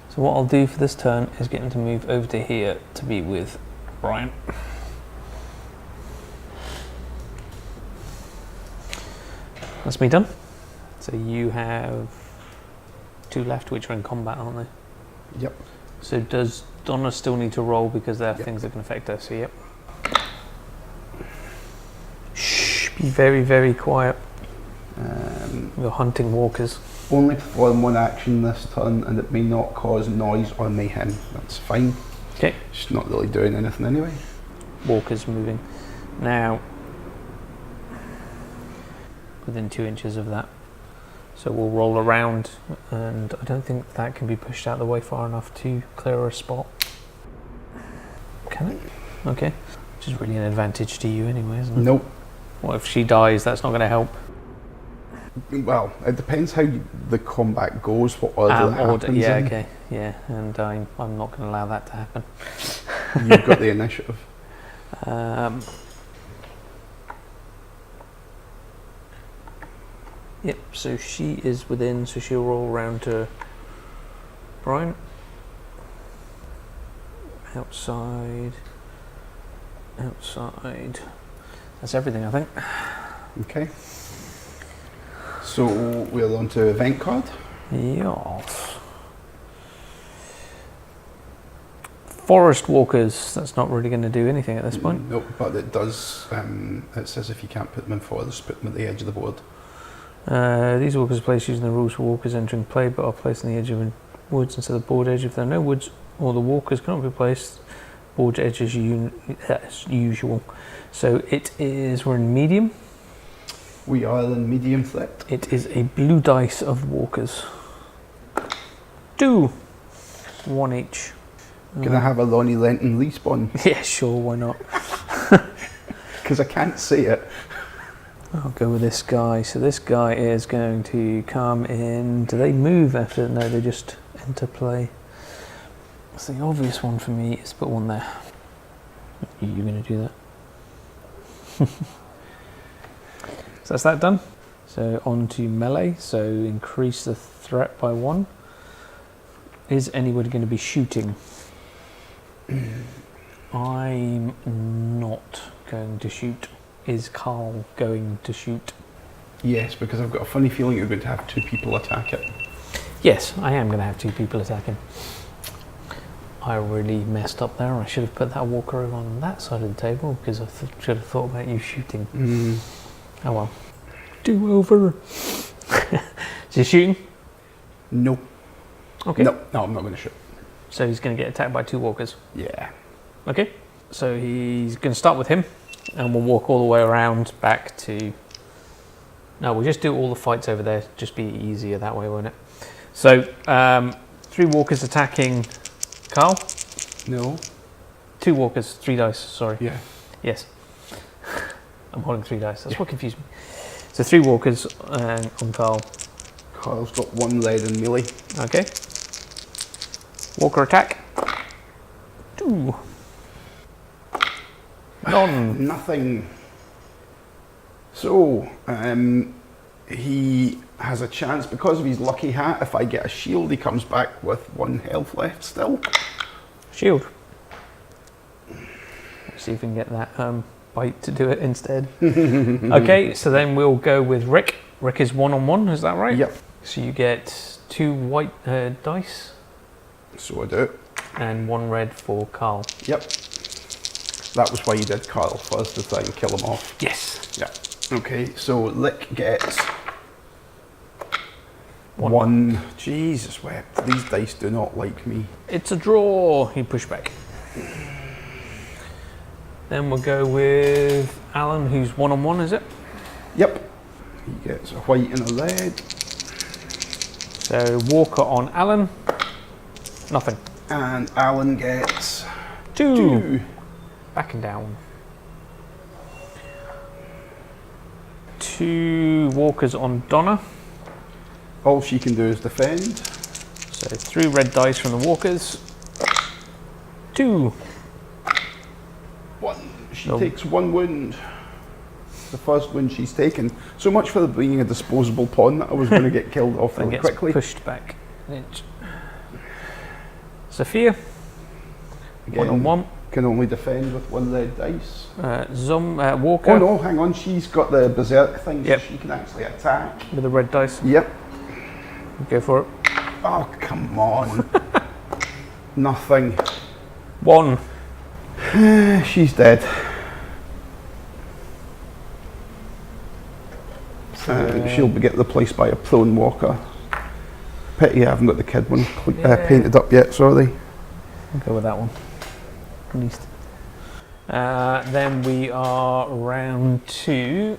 So what I'll do for this turn is get him to move over to here to be with Brian. That's me done. So you have 2 left, which are in combat, aren't they? Yep. So does Donna still need to roll because there are Yep. things that can affect her? So yep. Shh, be very, very quiet. You're hunting walkers. Only perform one action this turn, and it may not cause noise or mayhem. That's fine. Okay. It's not really doing anything anyway. Walkers moving. Now, within 2 inches of that. So we'll roll around, and I don't think that can be pushed out of the way far enough to clear a spot. Can it? Okay. Which is really an advantage to you anyway, isn't it? Nope. What if she dies? That's not going to help. Well, it depends how the combat goes, what order it happens yeah, in. okay. Yeah, and I'm not going to allow that to happen. You've got the initiative. Yep, so she is within, so she'll roll around to Brian. Outside. That's everything, I think. Okay. So we're on to event card. Yes. Forest walkers, that's not really going to do anything at this point. Nope, but it does, it says if you can't put them in forest, put them at the edge of the board. These walkers are placed using the rules for walkers entering play, but are placed on the edge of the woods instead of the board edge. If there are no woods or the walkers cannot be placed, board edge as usual. So we're in medium. We are in medium threat. It is a blue dice of walkers. 2. 1 each. Can I have a Lonnie Lenton respawn? Yeah, sure, why not? Because I can't see it. I'll go with this guy. So this guy is going to come in. Do they move after? No, they just enter play. So the obvious one for me is put one there. You're going to do that. So that's that done. So on to melee. So increase the threat by 1. Is anybody going to be shooting? I'm not going to shoot. is Carl going to shoot? Yes, because I've got a funny feeling you're going to have 2 people attack it. Yes, I am going to have 2 people attacking. I really messed up there. I should have put that walker over on that side of the table because I should have thought about you shooting. Oh well. Do over. Is he shooting? No. Okay. No, I'm not going to shoot. So he's going to get attacked by 2 walkers. Yeah. Okay. So he's going to start with him, and we'll walk all the way around back to. No, we'll just do all the fights over there. Just be easier that way, won't it? So 3 walkers attacking Carl. No. 2 walkers, 3 dice. Sorry. Yeah. Yes. I'm holding 3 dice. That's what confused me. So 3 walkers on Carl. Carl's got 1 lead in melee. Okay. Walker attack. 2. None. Nothing. So, he has a chance because of his lucky hat. If I get a shield, he comes back with 1 health left still. Shield. Let's see if we can get that bite to do it instead. Okay, so then we'll go with Rick. Rick is 1-on-1, is that right? Yep. So you get 2 white dice. So I do. And 1 red for Carl. Yep. That was why you did Carl first, to try and kill him off. Yes. Yeah. Okay, so Lick gets 1. 1. Jesus wept. These dice do not like me. It's a draw. He pushed back. Then we'll go with Alan, who's 1-on-1, is it? Yep. He gets a white and a red. So Walker on Alan. Nothing. And Alan gets 2. Backing down. 2 walkers on Donna. All she can do is defend. So 3 red dice from the walkers. 2. 1. She takes 1 wound. The first wound she's taken. So much for being a disposable pawn that I was going to get killed off And really gets quickly. pushed back an inch. Sophia. Again, 1-on-1. Can only defend with 1 red dice. Walker. Oh no, hang on, she's got the berserk thing, Yep. so she can actually attack. With the red dice. Yep. Go for it. Oh, come on. Nothing. 1. She's dead. She'll be get replaced by a prone walker. Pity I haven't got the kid one painted up yet, sorry. I'll go with that one. At least. Then we are round 2.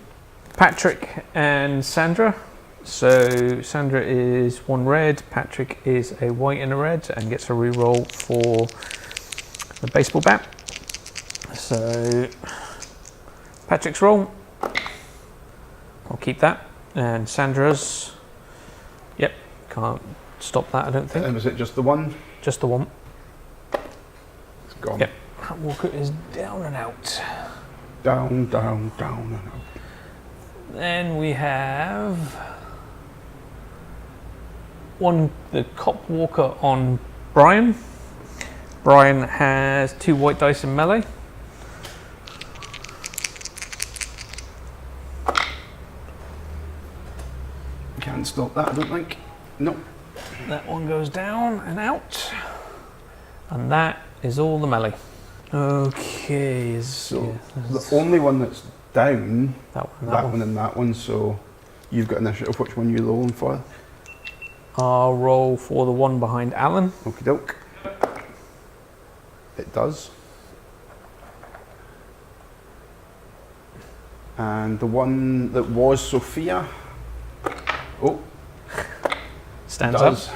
Patrick and Sandra. So Sandra is 1 red, Patrick is a white and a red, and gets a reroll for the baseball bat. So Patrick's roll. I'll keep that. And Sandra's. Yep, can't stop that, I don't think. And was it just the 1? Just the 1. It's gone. Yep. That walker is down and out. Down, down, down and out. Then we have the cop walker on Brian. Brian has 2 white dice in melee. Can't stop that, I don't think. Nope. That one goes down and out. And that is all the melee. Okay. So the only one that's down, that one and that one, so you've got initiative. Which one are you rolling for? I'll roll for the one behind Alan. Okie doke. It does. And the one that was Sophia. Oh. Stands does. up.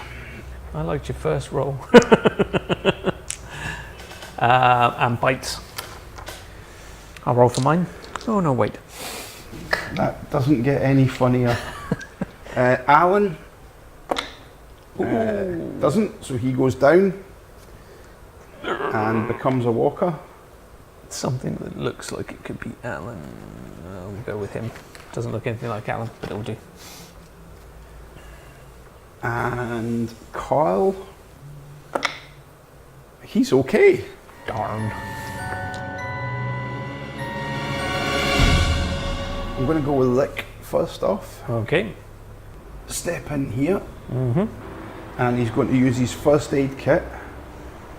I liked your first roll. And bites. I'll roll for mine. Oh no, wait. That doesn't get any funnier. Alan doesn't, so he goes down and becomes a walker. Something that looks like it could be Alan. We'll go with him. Doesn't look anything like Alan, but it'll do. And Kyle, he's okay. Darn. I'm going to go with Lick first off. Okay. Step in here. And he's going to use his first aid kit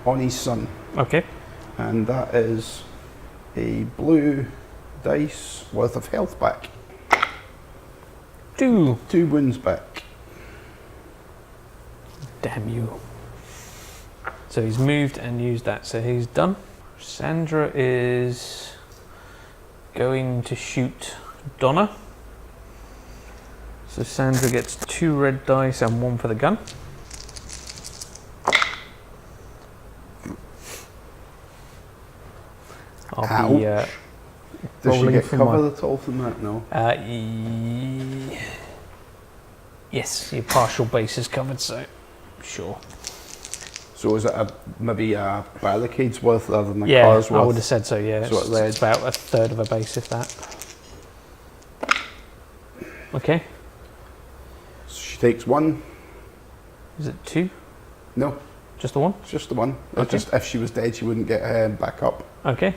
on his son. Okay. And that is a blue dice worth of health back. 2. 2 wounds back. Damn you. So he's moved and used that, so he's done. Sandra is going to shoot Donna. So Sandra gets 2 red dice and 1 for the gun. I'll be Does she rolling get for cover my... at all from that? No. Yes, your partial base is covered, so sure. So is it maybe a barricade's worth rather than a Yeah, car's worth? I would have said so, yeah. So It's about 1/3 of a base, if that. Okay. So she takes 1. Is it 2? No, Just the 1? it's just the 1. Okay. Just if she was dead, she wouldn't get back up. Okay.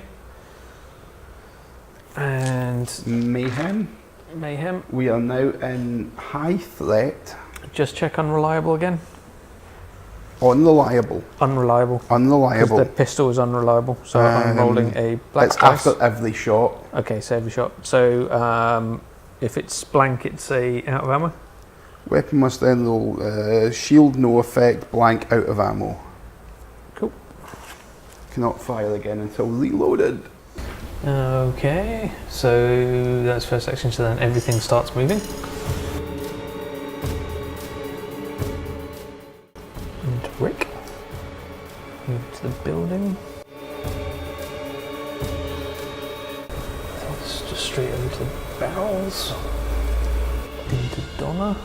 And Mayhem. We are now in high threat. just check unreliable again. Unreliable. Unreliable. Because Unreliable. the pistol is unreliable, so I'm rolling a black It's dice. after every shot. Okay, so every shot. So if it's blank, it's a out of ammo. Weapon must then roll shield no effect, blank out of ammo. Cool. Cannot fire again until reloaded. Okay, so that's first action, so then everything starts moving. And Rick. Move to the building. That's just straight over to the barrels. Into Donna.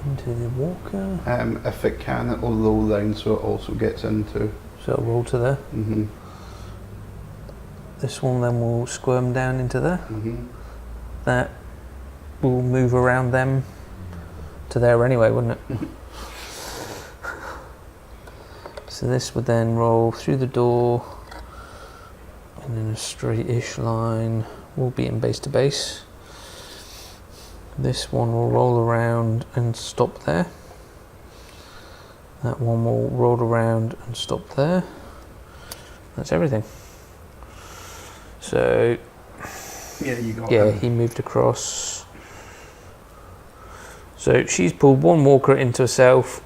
Into the walker. If it can, it will roll down so it also gets into. So it'll roll to there. This one then will squirm down into there. That will move around them to there anyway, wouldn't it? So this would then roll through the door and in a straight-ish line. We'll be in base to base. This one will roll around and stop there. That one will roll around and stop there. That's everything. So, Yeah, you got yeah, him. he moved across. So she's pulled 1 walker into herself,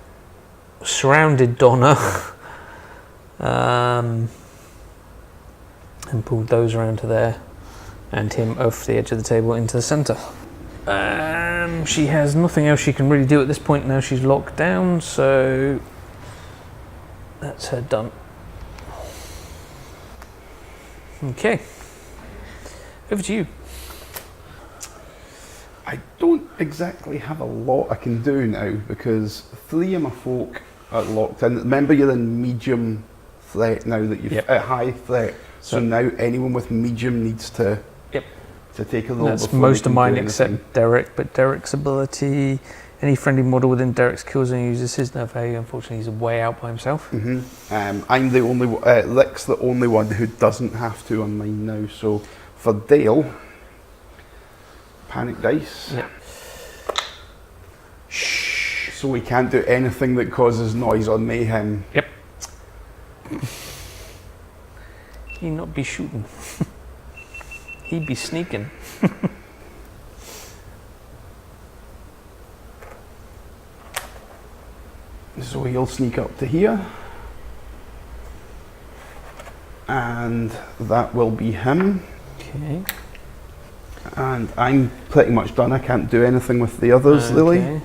surrounded Donna, and pulled those around to there, and him off the edge of the table into the centre. She has nothing else she can really do at this point now. She's locked down, so that's her done. Okay. Over to you. I don't exactly have a lot I can do now because 3 of my folk are locked in. Remember, you're in medium threat now that you've at high threat. So now anyone with medium needs to take a roll. That's before most they of can mine do except anything. Derek, but Derek's ability, any friendly model within Derek's kill zone uses his no value. Unfortunately, he's way out by himself. I'm the only Lick's the only one who doesn't have to on mine now. So for Dale, panic dice. Yep. Shh. So we can't do anything that causes noise on Mayhem. Yep. He'd not be shooting. He'd be sneaking. So he'll sneak up to here. And that will be him. Okay. And I'm pretty much done. I can't do anything with the others, Lily.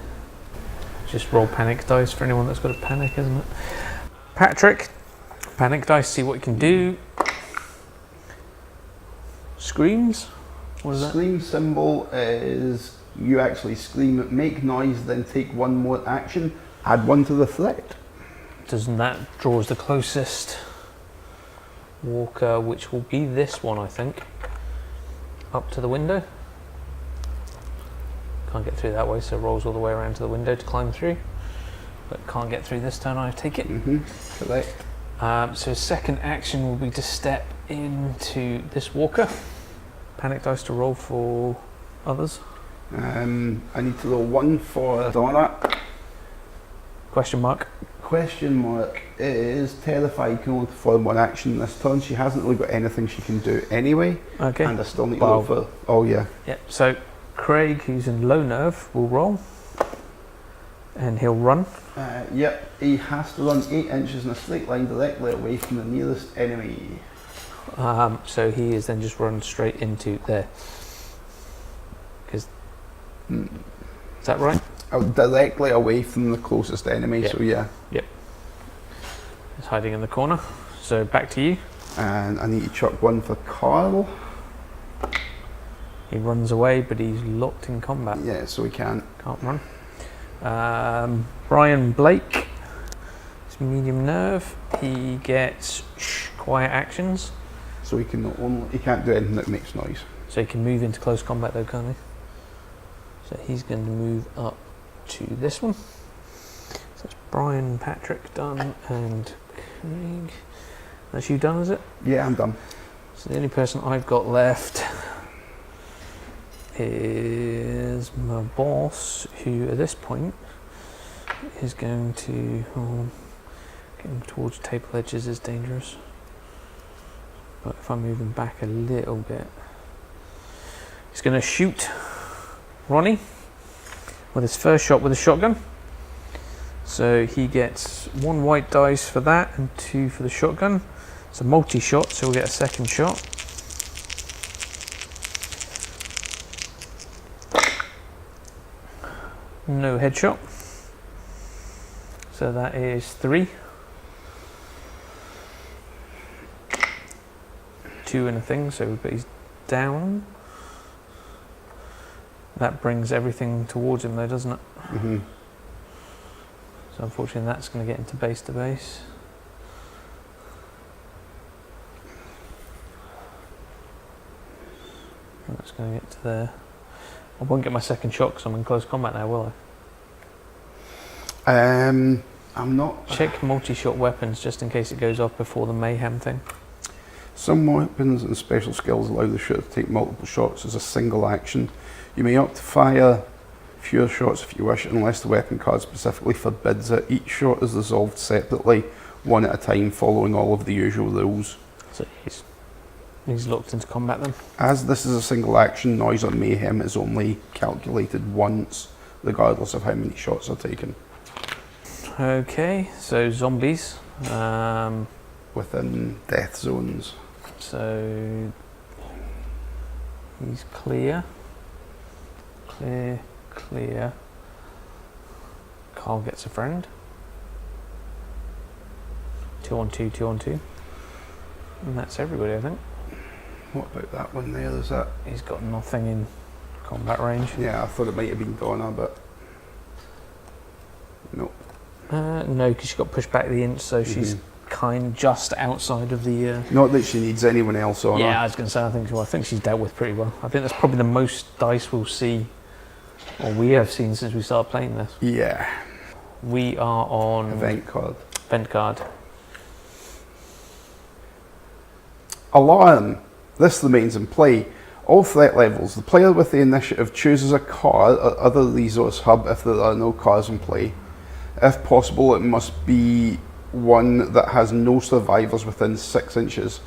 Just roll panic dice for anyone that's got a panic, isn't it? Patrick, panic dice, see what you can do. Screams? What is that? Scream symbol is you actually scream, make noise, then take 1 more action, add 1 to the threat. Doesn't that draws the closest walker, which will be this one, I think, up to the window. Can't get through that way, so rolls all the way around to the window to climb through. But can't get through this turn, I take it. Correct. So his second action will be to step into this walker. panic dice to roll for others? I need to roll 1 for Donna. Question mark. Question mark is terrified can only perform 1 action this turn. She hasn't really got anything she can do anyway. Okay. And I still need to roll for. Oh yeah. Yeah. So Craig, who's in low nerve, will roll, and he'll run. Yep. He has to run 8 inches in a straight line directly away from the nearest enemy. So he is then just run straight into there. Because is that right? Directly away from the closest enemy. Yep. So yeah. Yep. He's hiding in the corner. So back to you. And I need to chuck 1 for Carl. He runs away, but he's locked in combat. Yeah, so he can't run. Brian Blake, it's medium nerve. He gets quiet actions. So he can't do anything that makes noise. So he can move into close combat though, can't he? So he's going to move up to this one. So that's Brian, Patrick done, and Craig. That's you done, is it? Yeah, I'm done. So the only person I've got left is my boss, who at this point is going to getting towards table edges is dangerous. But if I move him back a little bit, he's going to shoot Ronnie with his first shot with a shotgun. So he gets 1 white dice for that and 2 for the shotgun. It's a multi-shot, so we'll get a second shot. No headshot. So that is 3. 2 and a thing, but he's down. That brings everything towards him though, doesn't it? Mm-hmm. So unfortunately that's going to get into base to base. That's going to get to there. I won't get my second shot because I'm in close combat now, will I? I'm not. Check multi-shot weapons just in case it goes off before the mayhem thing. Some weapons and special skills allow the shooter to take multiple shots as a single action. You may opt to fire fewer shots if you wish, unless the weapon card specifically forbids it. Each shot is resolved separately, 1 at a time, following all of the usual rules. So he's locked into combat then. As this is a single action, noise or mayhem is only calculated once, regardless of how many shots are taken. Okay, so zombies. Within death zones. So he's clear. Clear. Carl gets a friend. 2 on 2, 2 on 2. And that's everybody, I think. What about that one there? Is that? He's got nothing in combat range. Yeah, I thought it might have been Donna, but no. No, because she got pushed back the inch, so she's just outside of the. Not that she needs anyone else on her. Yeah, I was going to say, I think she's dealt with pretty well. I think that's probably the most dice we'll see, or we have seen since we started playing this. Yeah. We are on Event card. Event card. Alarm. This remains in play. All threat levels. The player with the initiative chooses a car or other resource hub if there are no cars in play. If possible, it must be one that has no survivors within 6 inches.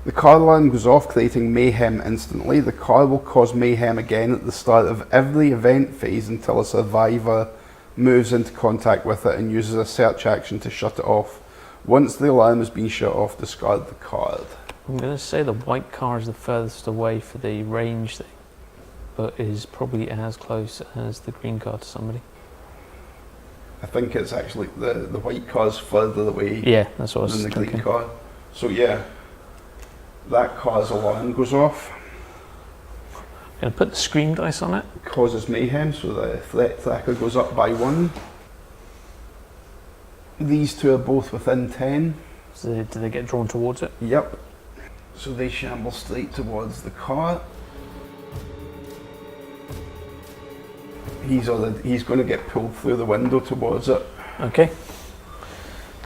The car alarm goes off, creating mayhem instantly. The car will cause mayhem again at the start of every event phase until a survivor moves into contact with it and uses a search action to shut it off. Once the alarm has been shut off, discard the card. I'm going to say the white car is the furthest away for the range thing, but is probably as close as the green car to somebody. I think it's actually the white car's further away Yeah, that's what I was than the thinking. green car. So yeah, that car's alarm goes off. I'm going to put the scream dice on it. Causes mayhem, so the threat tracker goes up by 1. These two are both within 10. So do they get drawn towards it? Yep. So they shamble straight towards the car. He's going to get pulled through the window towards it. Okay.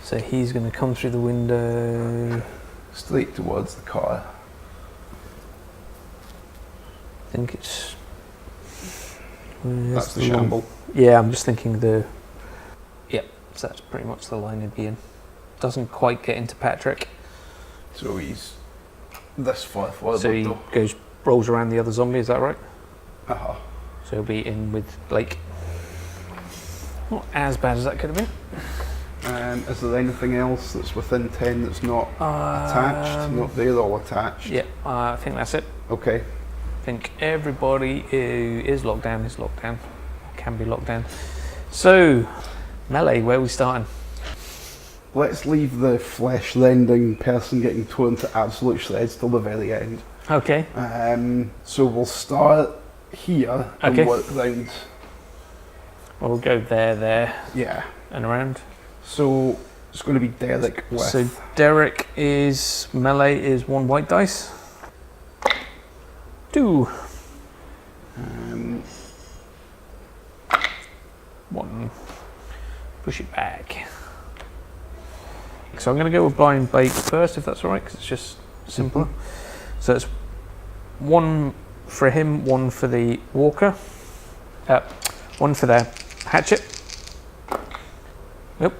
So he's going to come through the window. Straight towards the car. think it's... That's the shamble. Yeah, I'm just thinking Yep, so that's pretty much the line it'd be in. Doesn't quite get into Patrick. So he's this far forward. So he rolls around the other zombie, is that right? Uh-huh. So he'll be in with Blake. Not as bad as that could have been. Is there anything else that's within 10 that's not attached? Not they're all attached. Yeah, I think that's it. Okay. I think everybody who is locked down is locked down. Can be locked down. So, melee, where are we starting? Let's leave the flesh-lending person getting torn to absolute shreds till the very end. Okay. So we'll start here and work round. We'll go there, Yeah. and around. So it's going to be Derek with... So Derek is, melee is 1 white dice. 2. 1. Push it back. So I'm going to go with blind Blake first, if that's all right, because it's just simpler. So it's 1 for him, 1 for the walker, 1 for the hatchet. Yep.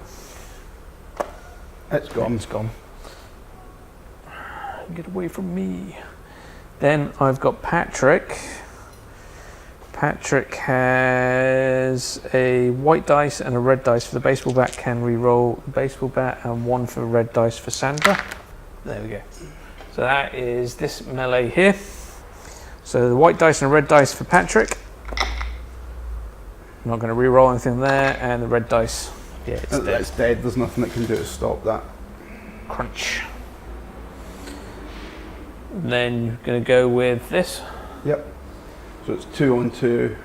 It's gone. It's gone. Get away from me. Then I've got Patrick. Patrick has a white dice and a red dice for the baseball bat. Can re-roll the baseball bat, and 1 for red dice for Sandra. There we go. So that is this melee here. So the white dice and red dice for Patrick. I'm not going to re-roll anything there, and the red dice. Yeah, it's dead. It's dead. There's nothing that can do to stop that. Crunch. Then you're going to go with this. Yep. So it's 2 on 2.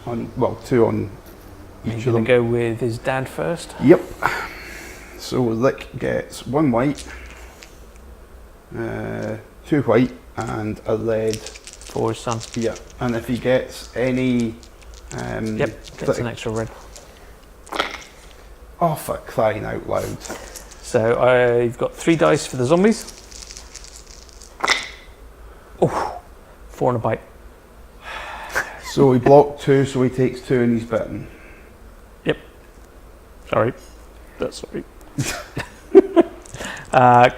2 on each You're of them. going to go with his dad first. Yep. So Rick gets 1 white, 2 white, and a red For his son. Yeah. And if he gets any... gets an extra red. Oh, for crying out loud. So I've got 3 dice for the zombies. Oh, 4 and a bite. So he blocked 2, so he takes 2 and he's bitten. Yep. Sorry. That's sorry.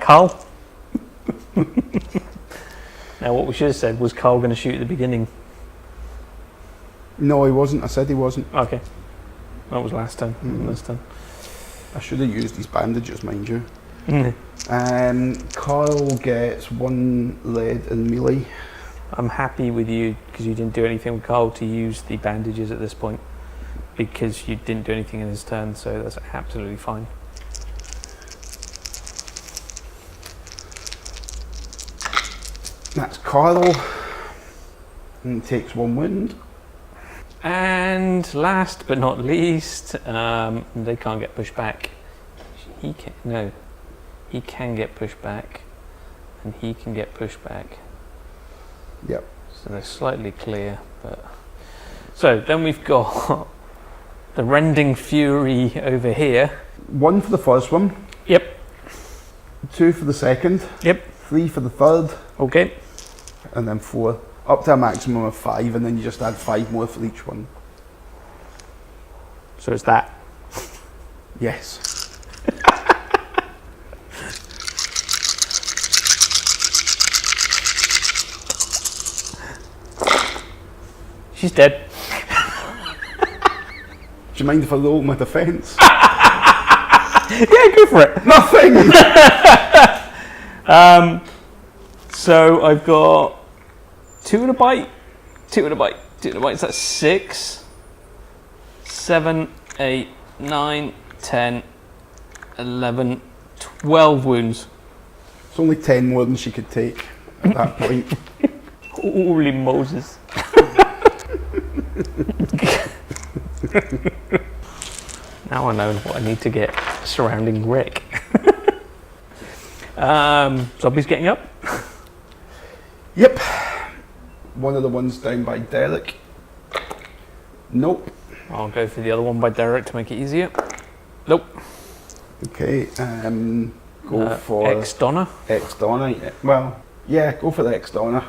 Carl. Now what we should have said was Carl going to shoot at the beginning. No, he wasn't. I said he wasn't. Okay. That was last time. This time. I should have used these bandages, mind you. Mm. Carl gets 1 lead in melee. I'm happy with you because you didn't do anything with Carl to use the bandages at this point, because you didn't do anything in his turn, so that's absolutely fine. That's Carl, and he takes 1 wound. And last but not least, they can't get pushed back. He can get pushed back, and he can get pushed back. Yep. So they're slightly clear, but so then we've got the Rending Fury over here. 1 for the first one. Yep. 2 for the second. Yep. 3 for the third. Okay. And then 4. Up to a maximum of 5, and then you just add 5 more for each one. So it's that. Yes. She's dead. Do you mind if I roll my defence? Yeah, go for it. Nothing! So I've got 2 and a bite, 2 and a bite, 2 and a bite. So that's 6, 7, 8, 9, 10, 11, 12 wounds. It's only 10 more than she could take at that point. Holy Moses. Now I know what I need to get surrounding Rick. Zombies getting up? Yep. One of the ones down by Derek. Nope. I'll go for the other one by Derek to make it easier. Nope. Okay, go for... Ex-Donna. Ex-Donna. Well, yeah, go for the ex-Donna.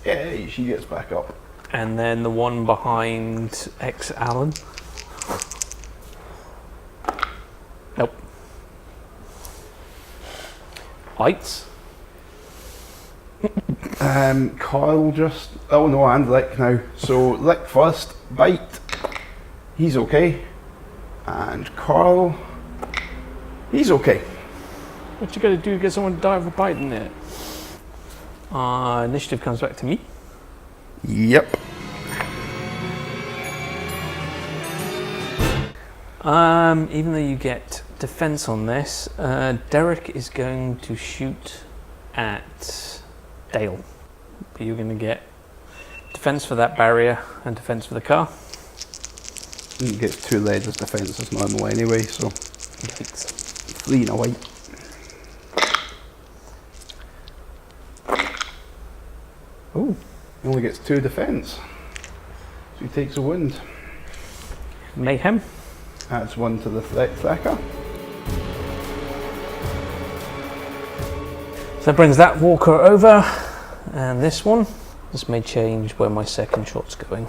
Yeah, she gets back up. And then the one behind Alan. Nope. Bites. Kyle just... Oh no, and Lick now. So Lick first, bite. He's okay. And Carl... He's okay. What you gotta do to get someone to die of a bite in there? Initiative comes back to me. Yep. Even though you get defense on this, Derek is going to shoot at Dale. But you're going to get defense for that barrier and defense for the car. He gets 2 lead as defence as normal anyway, so... Yikes. 3 and a white. Oh, he only gets 2 defence. So he takes a wound. Mayhem. Adds 1 to the threat tracker. So that brings that walker over, and this one. This may change where my second shot's going.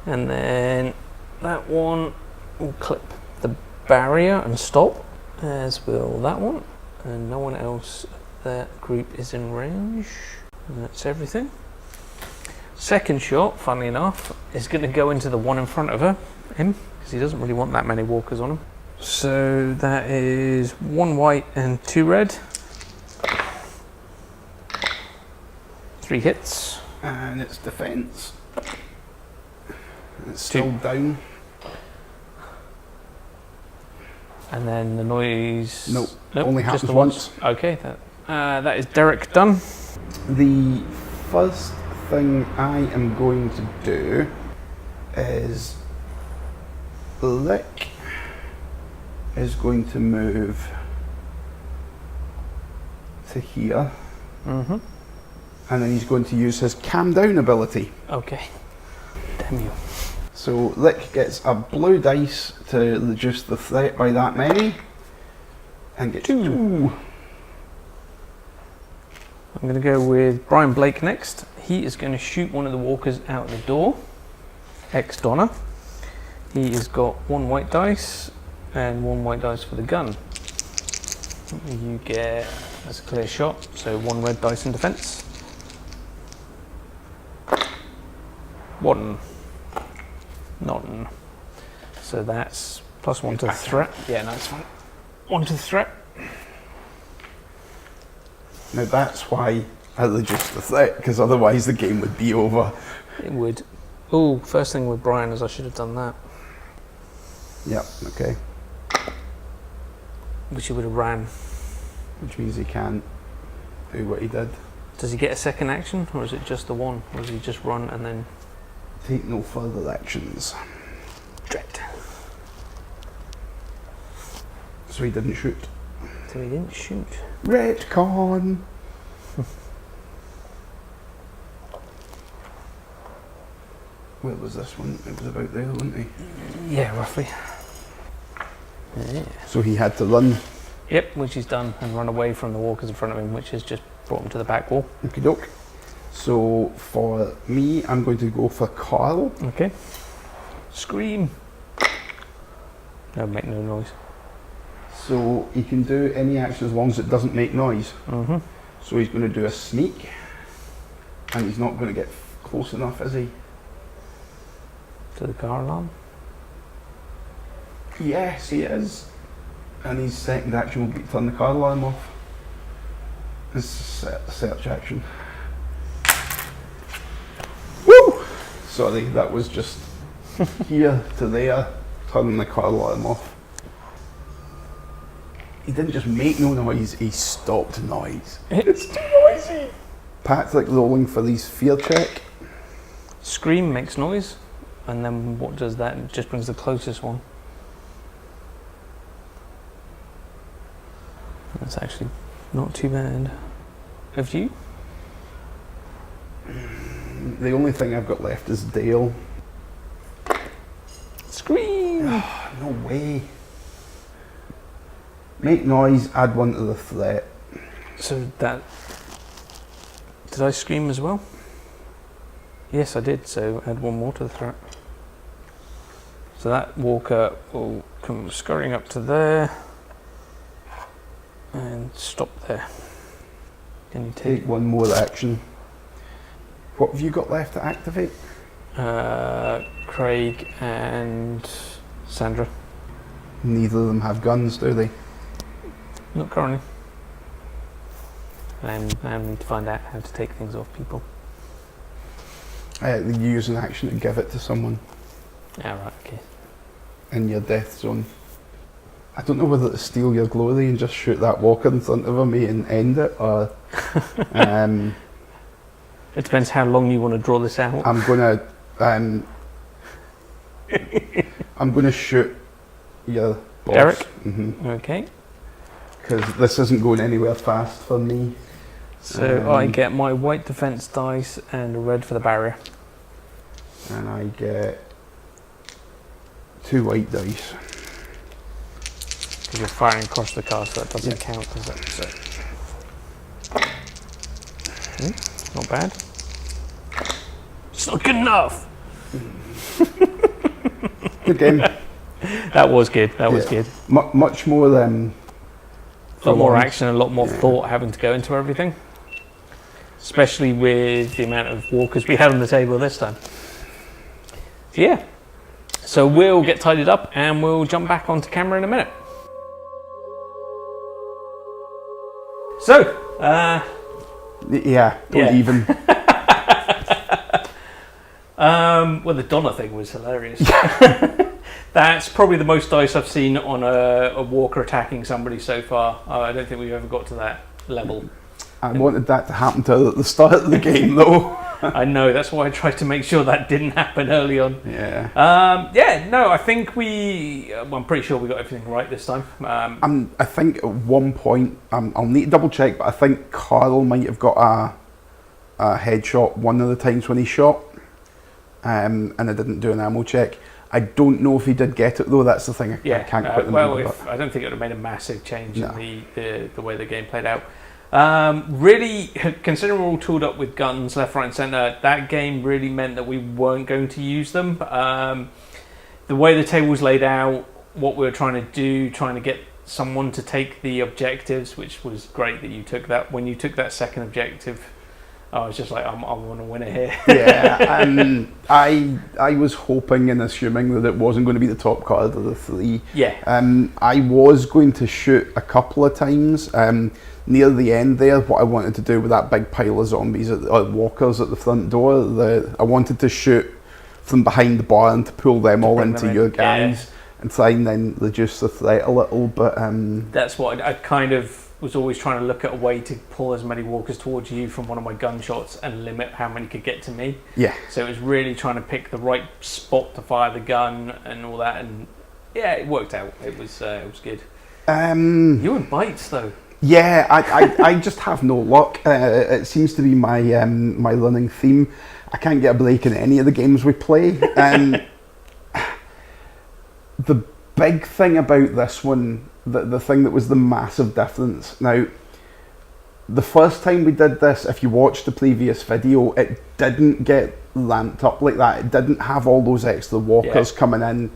And then that one will clip the barrier and stop, as will that one. And no one else of that group is in range. And that's everything. Second shot, funnily enough, is going to go into the one in front of him, because he doesn't really want that many walkers on him. So that is 1 white and 2 red. 3 hits. And it's defence. It's still down. And then the noise... Nope, nope, only just happens the once. Okay, that is Derek done. The first thing I am going to do is Lick is going to move to here, Mm-hmm. and then he's going to use his calm down ability. Okay. Damn you. So Lick gets a blue dice to reduce the threat by that many, and gets 2. I'm going to go with Brian Blake next. He is going to shoot one of the walkers out the door. Ex-Donna. He has got 1 white dice and 1 white dice for the gun. You get, that's a clear shot, so 1 red dice in defense. 1. None. So that's +1 to the threat. Yeah, no, it's fine. 1 to the threat. Now that's why I reduced the threat, because otherwise the game would be over. It would. Oh, first thing with Brian is I should have done that. Yep, okay. Which he would have ran. Which means he can't do what he did. Does he get a second action, or is it just the one? Or does he just run and then... Take no further actions. Dread. So he didn't shoot. So he didn't shoot. Retcon! Where was this one? It was about there, wasn't he? Yeah, roughly. Yeah. So he had to run. Yep, which he's done, and run away from the walkers in front of him, which has just brought him to the back wall. Okie doke. So for me, I'm going to go for Carl. Okay. Scream. No, make no noise. So he can do any action as long as it doesn't make noise. Mm-hmm. So he's going to do a sneak. And he's not going to get close enough, is he? To the car alarm. Yes, he is. And his second action will be to turn the car alarm off. It's a search action. Woo! Sorry, that was just here to there, turning the car alarm off. He didn't just make no noise, he stopped noise. It's too noisy! Patrick rolling for his fear check. Scream makes noise, and then what does that? It just brings the closest one. That's actually not too bad. Have you? The only thing I've got left is Dale. Scream! No way. Make noise, add 1 to the threat. So that Did I scream as well? Yes, I did. So add one more to the threat. So that walker will come scurrying up to there and stop there. Can you Take one more action. What have you got left to activate? Craig and Sandra. Neither of them have guns, do they? Not currently. I need to find out how to take things off people. You use an action to give it to someone Yeah, right, okay. in your death zone. I don't know whether to steal your glory and just shoot that walker in front of me and end it, or It depends how long you want to draw this out. I'm gonna shoot your boss. Derek? Mm-hmm. Okay. Because this isn't going anywhere fast for me. So I get my white defense dice and a red for the barrier. And I get 2 white dice. Because you're firing across the castle, that doesn't count, does it? So. Not bad. It's not good enough! Good game. That was good, that was good. Much more A lot more action, a lot more thought having to go into everything. Especially with the amount of walkers we had on the table this time. So yeah. So we'll get tidied up and we'll jump back onto camera in a minute. So, don't even. Well, the Donna thing was hilarious. That's probably the most dice I've seen on a walker attacking somebody so far. I don't think we've ever got to that level. I wanted that to happen to her at the start of the game, though. I know, that's why I tried to make sure that didn't happen early on. Yeah. I think I'm pretty sure we got everything right this time. I think at one point, I'll need to double check, but I think Carl might have got a headshot one of the times when he shot, and I didn't do an ammo check. I don't know if he did get it though. That's the thing. I can't quite remember. I don't think it would have made a massive change in the way the game played out. Really, considering we're all tooled up with guns left, right, and centre, that game really meant that we weren't going to use them. The way the table was laid out, what we were trying to do, trying to get someone to take the objectives, which was great that you took that. When you took that second objective, I was just like, I want to win it here. Yeah, I was hoping and assuming that it wasn't going to be the top card of the 3. Yeah. I was going to shoot a couple of times. Near the end there, what I wanted to do with that big pile of zombies, walkers at the front door, I wanted to shoot from behind the barn to pull them all into your gangs and try and then reduce the threat a little. But that's what I kind of was always trying to look at a way to pull as many walkers towards you from one of my gunshots and limit how many could get to me. Yeah. So it was really trying to pick the right spot to fire the gun and all that, and yeah, it worked out. It was good. You and bites though. Yeah, I just have no luck. It seems to be my my running theme. I can't get a break in any of the games we play. The big thing about this one, the thing that was the massive difference. Now, the first time we did this, if you watched the previous video, it didn't get ramped up like that. It didn't have all those extra walkers coming in.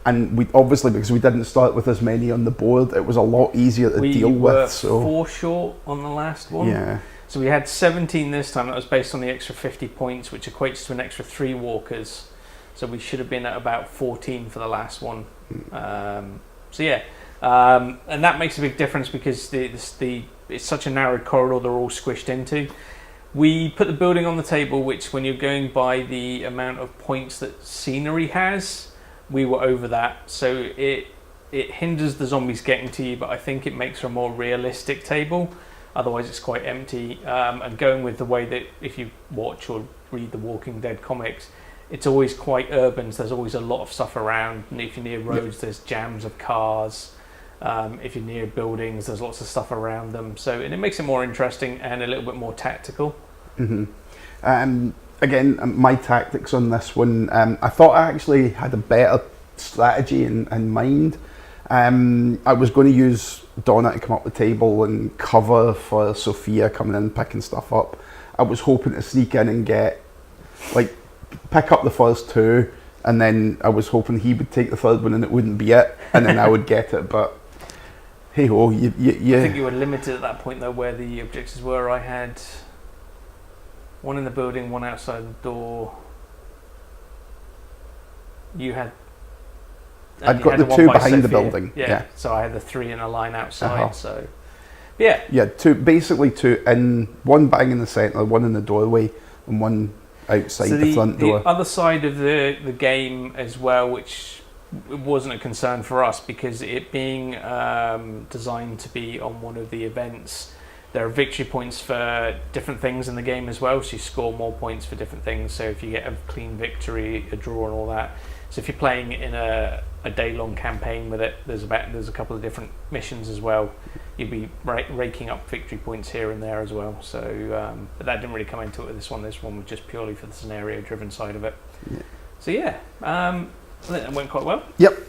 And we obviously, because we didn't start with as many on the board, it was a lot easier to deal with. So 4 short on the last one. Yeah. So we had 17 this time. That was based on the extra 50 points, which equates to an extra 3 walkers. So we should have been at about 14 for the last one. And that makes a big difference because it's such a narrow corridor they're all squished into. We put the building on the table, which when you're going by the amount of points that scenery has, we were over that. So it hinders the zombies getting to you, but I think it makes for a more realistic table. Otherwise it's quite empty. And going with the way that if you watch or read the Walking Dead comics, it's always quite urban, so there's always a lot of stuff around, and if you're near roads there's jams of cars, if you're near buildings there's lots of stuff around them, and it makes it more interesting and a little bit more tactical. Again, my tactics on this one, I thought I actually had a better strategy in mind. I was going to use Donna to come up the table and cover for Sophia coming in picking stuff up. I was hoping to sneak in and get, like, pick up the first two, and then I was hoping he would take the third one and it wouldn't be it, and then I would get it. But hey ho, I think you were limited at that point though, where the objectives were. I had one in the building, one outside the door. You had. I'd got the two behind the building. Yeah. So I had the three in a line outside. So yeah. Yeah, basically two in, one bang in the centre, one in the doorway, and one outside the front door. The other side of the game as well, which wasn't a concern for us, because it being designed to be on one of the events, there are victory points for different things in the game as well, so you score more points for different things. So if you get a clean victory, a draw and all that, so if you're playing in a day-long campaign with it, there's a couple of different missions as well. You'd be raking up victory points here and there as well. So, but that didn't really come into it with this one. This one was just purely for the scenario-driven side of it. Yeah. So yeah, I think that went quite well. Yep.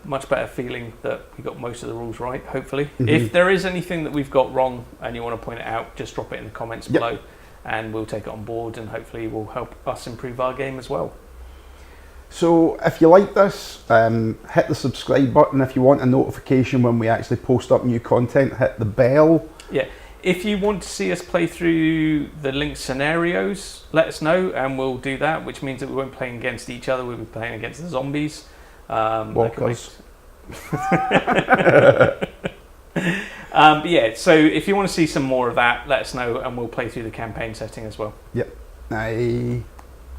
Much better feeling that we got most of the rules right, hopefully. Mm-hmm. If there is anything that we've got wrong and you want to point it out, just drop it in the comments below, and we'll take it on board, and hopefully it will help us improve our game as well. So if you like this, hit the subscribe button. If you want a notification when we actually post up new content, hit the bell. Yeah. If you want to see us play through the linked scenarios, let us know and we'll do that, which means that we won't be playing against each other, we'll be playing against the zombies. Walkers. But yeah, so if you want to see some more of that, let us know and we'll play through the campaign setting as well. Yep.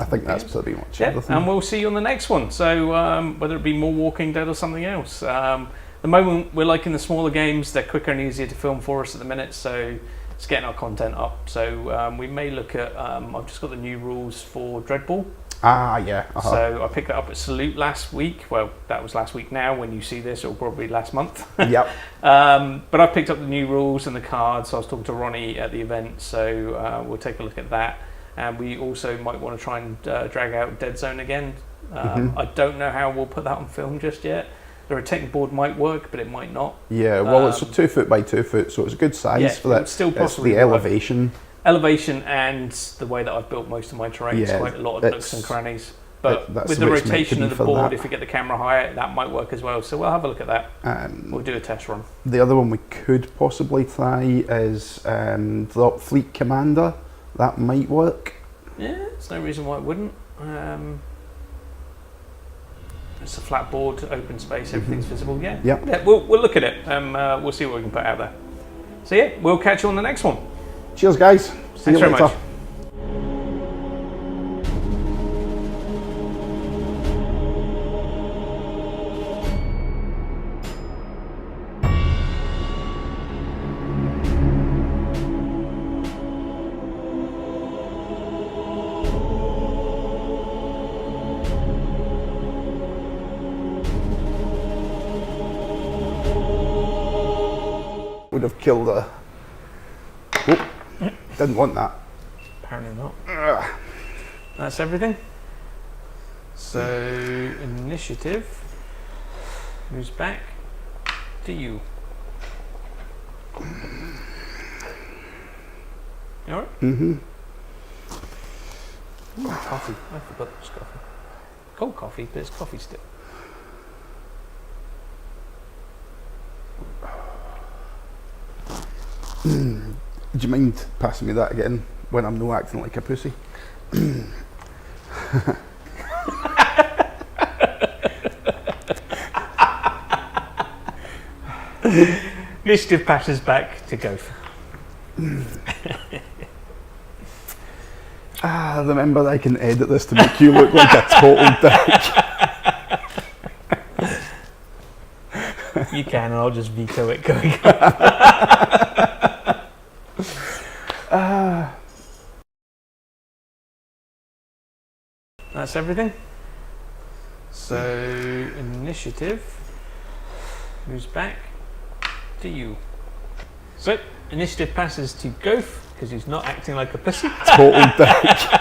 I think that's pretty much everything. And we'll see you on the next one. So whether it be more Walking Dead or something else. The moment we're liking the smaller games, they're quicker and easier to film for us at the minute, so it's getting our content up. So we may look at, I've just got the new rules for Dreadball. Yeah. So I picked that up at Salute last week. Well, that was last week now. When you see this, it'll probably be last month. Yep. But I picked up the new rules and the cards. So I was talking to Ronnie at the event, so we'll take a look at that. And we also might want to try and drag out Dead Zone again. I don't know how we'll put that on film just yet. The rotating board might work, but it might not. Yeah, well, it's a 2 foot by 2 foot, so it's a good size for that. Still possibly it's the elevation. Elevation and the way that I've built most of my terrain is quite a lot of nooks and crannies. But with the rotation of the board, if we get the camera higher, that might work as well. So we'll have a look at that. We'll do a test run. The other one we could possibly try is Drop Fleet Commander. That might work. Yeah, there's no reason why it wouldn't. It's a flat board, open space, everything's visible. Yeah, we'll look at it. We'll see what we can put out there. So yeah, we'll catch you on the next one. Cheers, guys. See you later. Much. Would have killed her. Oh, didn't want that. Apparently not. That's everything. So initiative moves back to you. You alright? Mm-hmm. Coffee. I forgot there's coffee. Cold coffee, but it's coffee still. Do you mind passing me that again when I'm not acting like a pussy? Initiative passes back to Gopher. Remember, I can edit this to make you look like a total dick. You can, and I'll just veto it going up. That's everything. So initiative moves back to you. So initiative passes to Goph because he's not acting like a pussy. Total dick.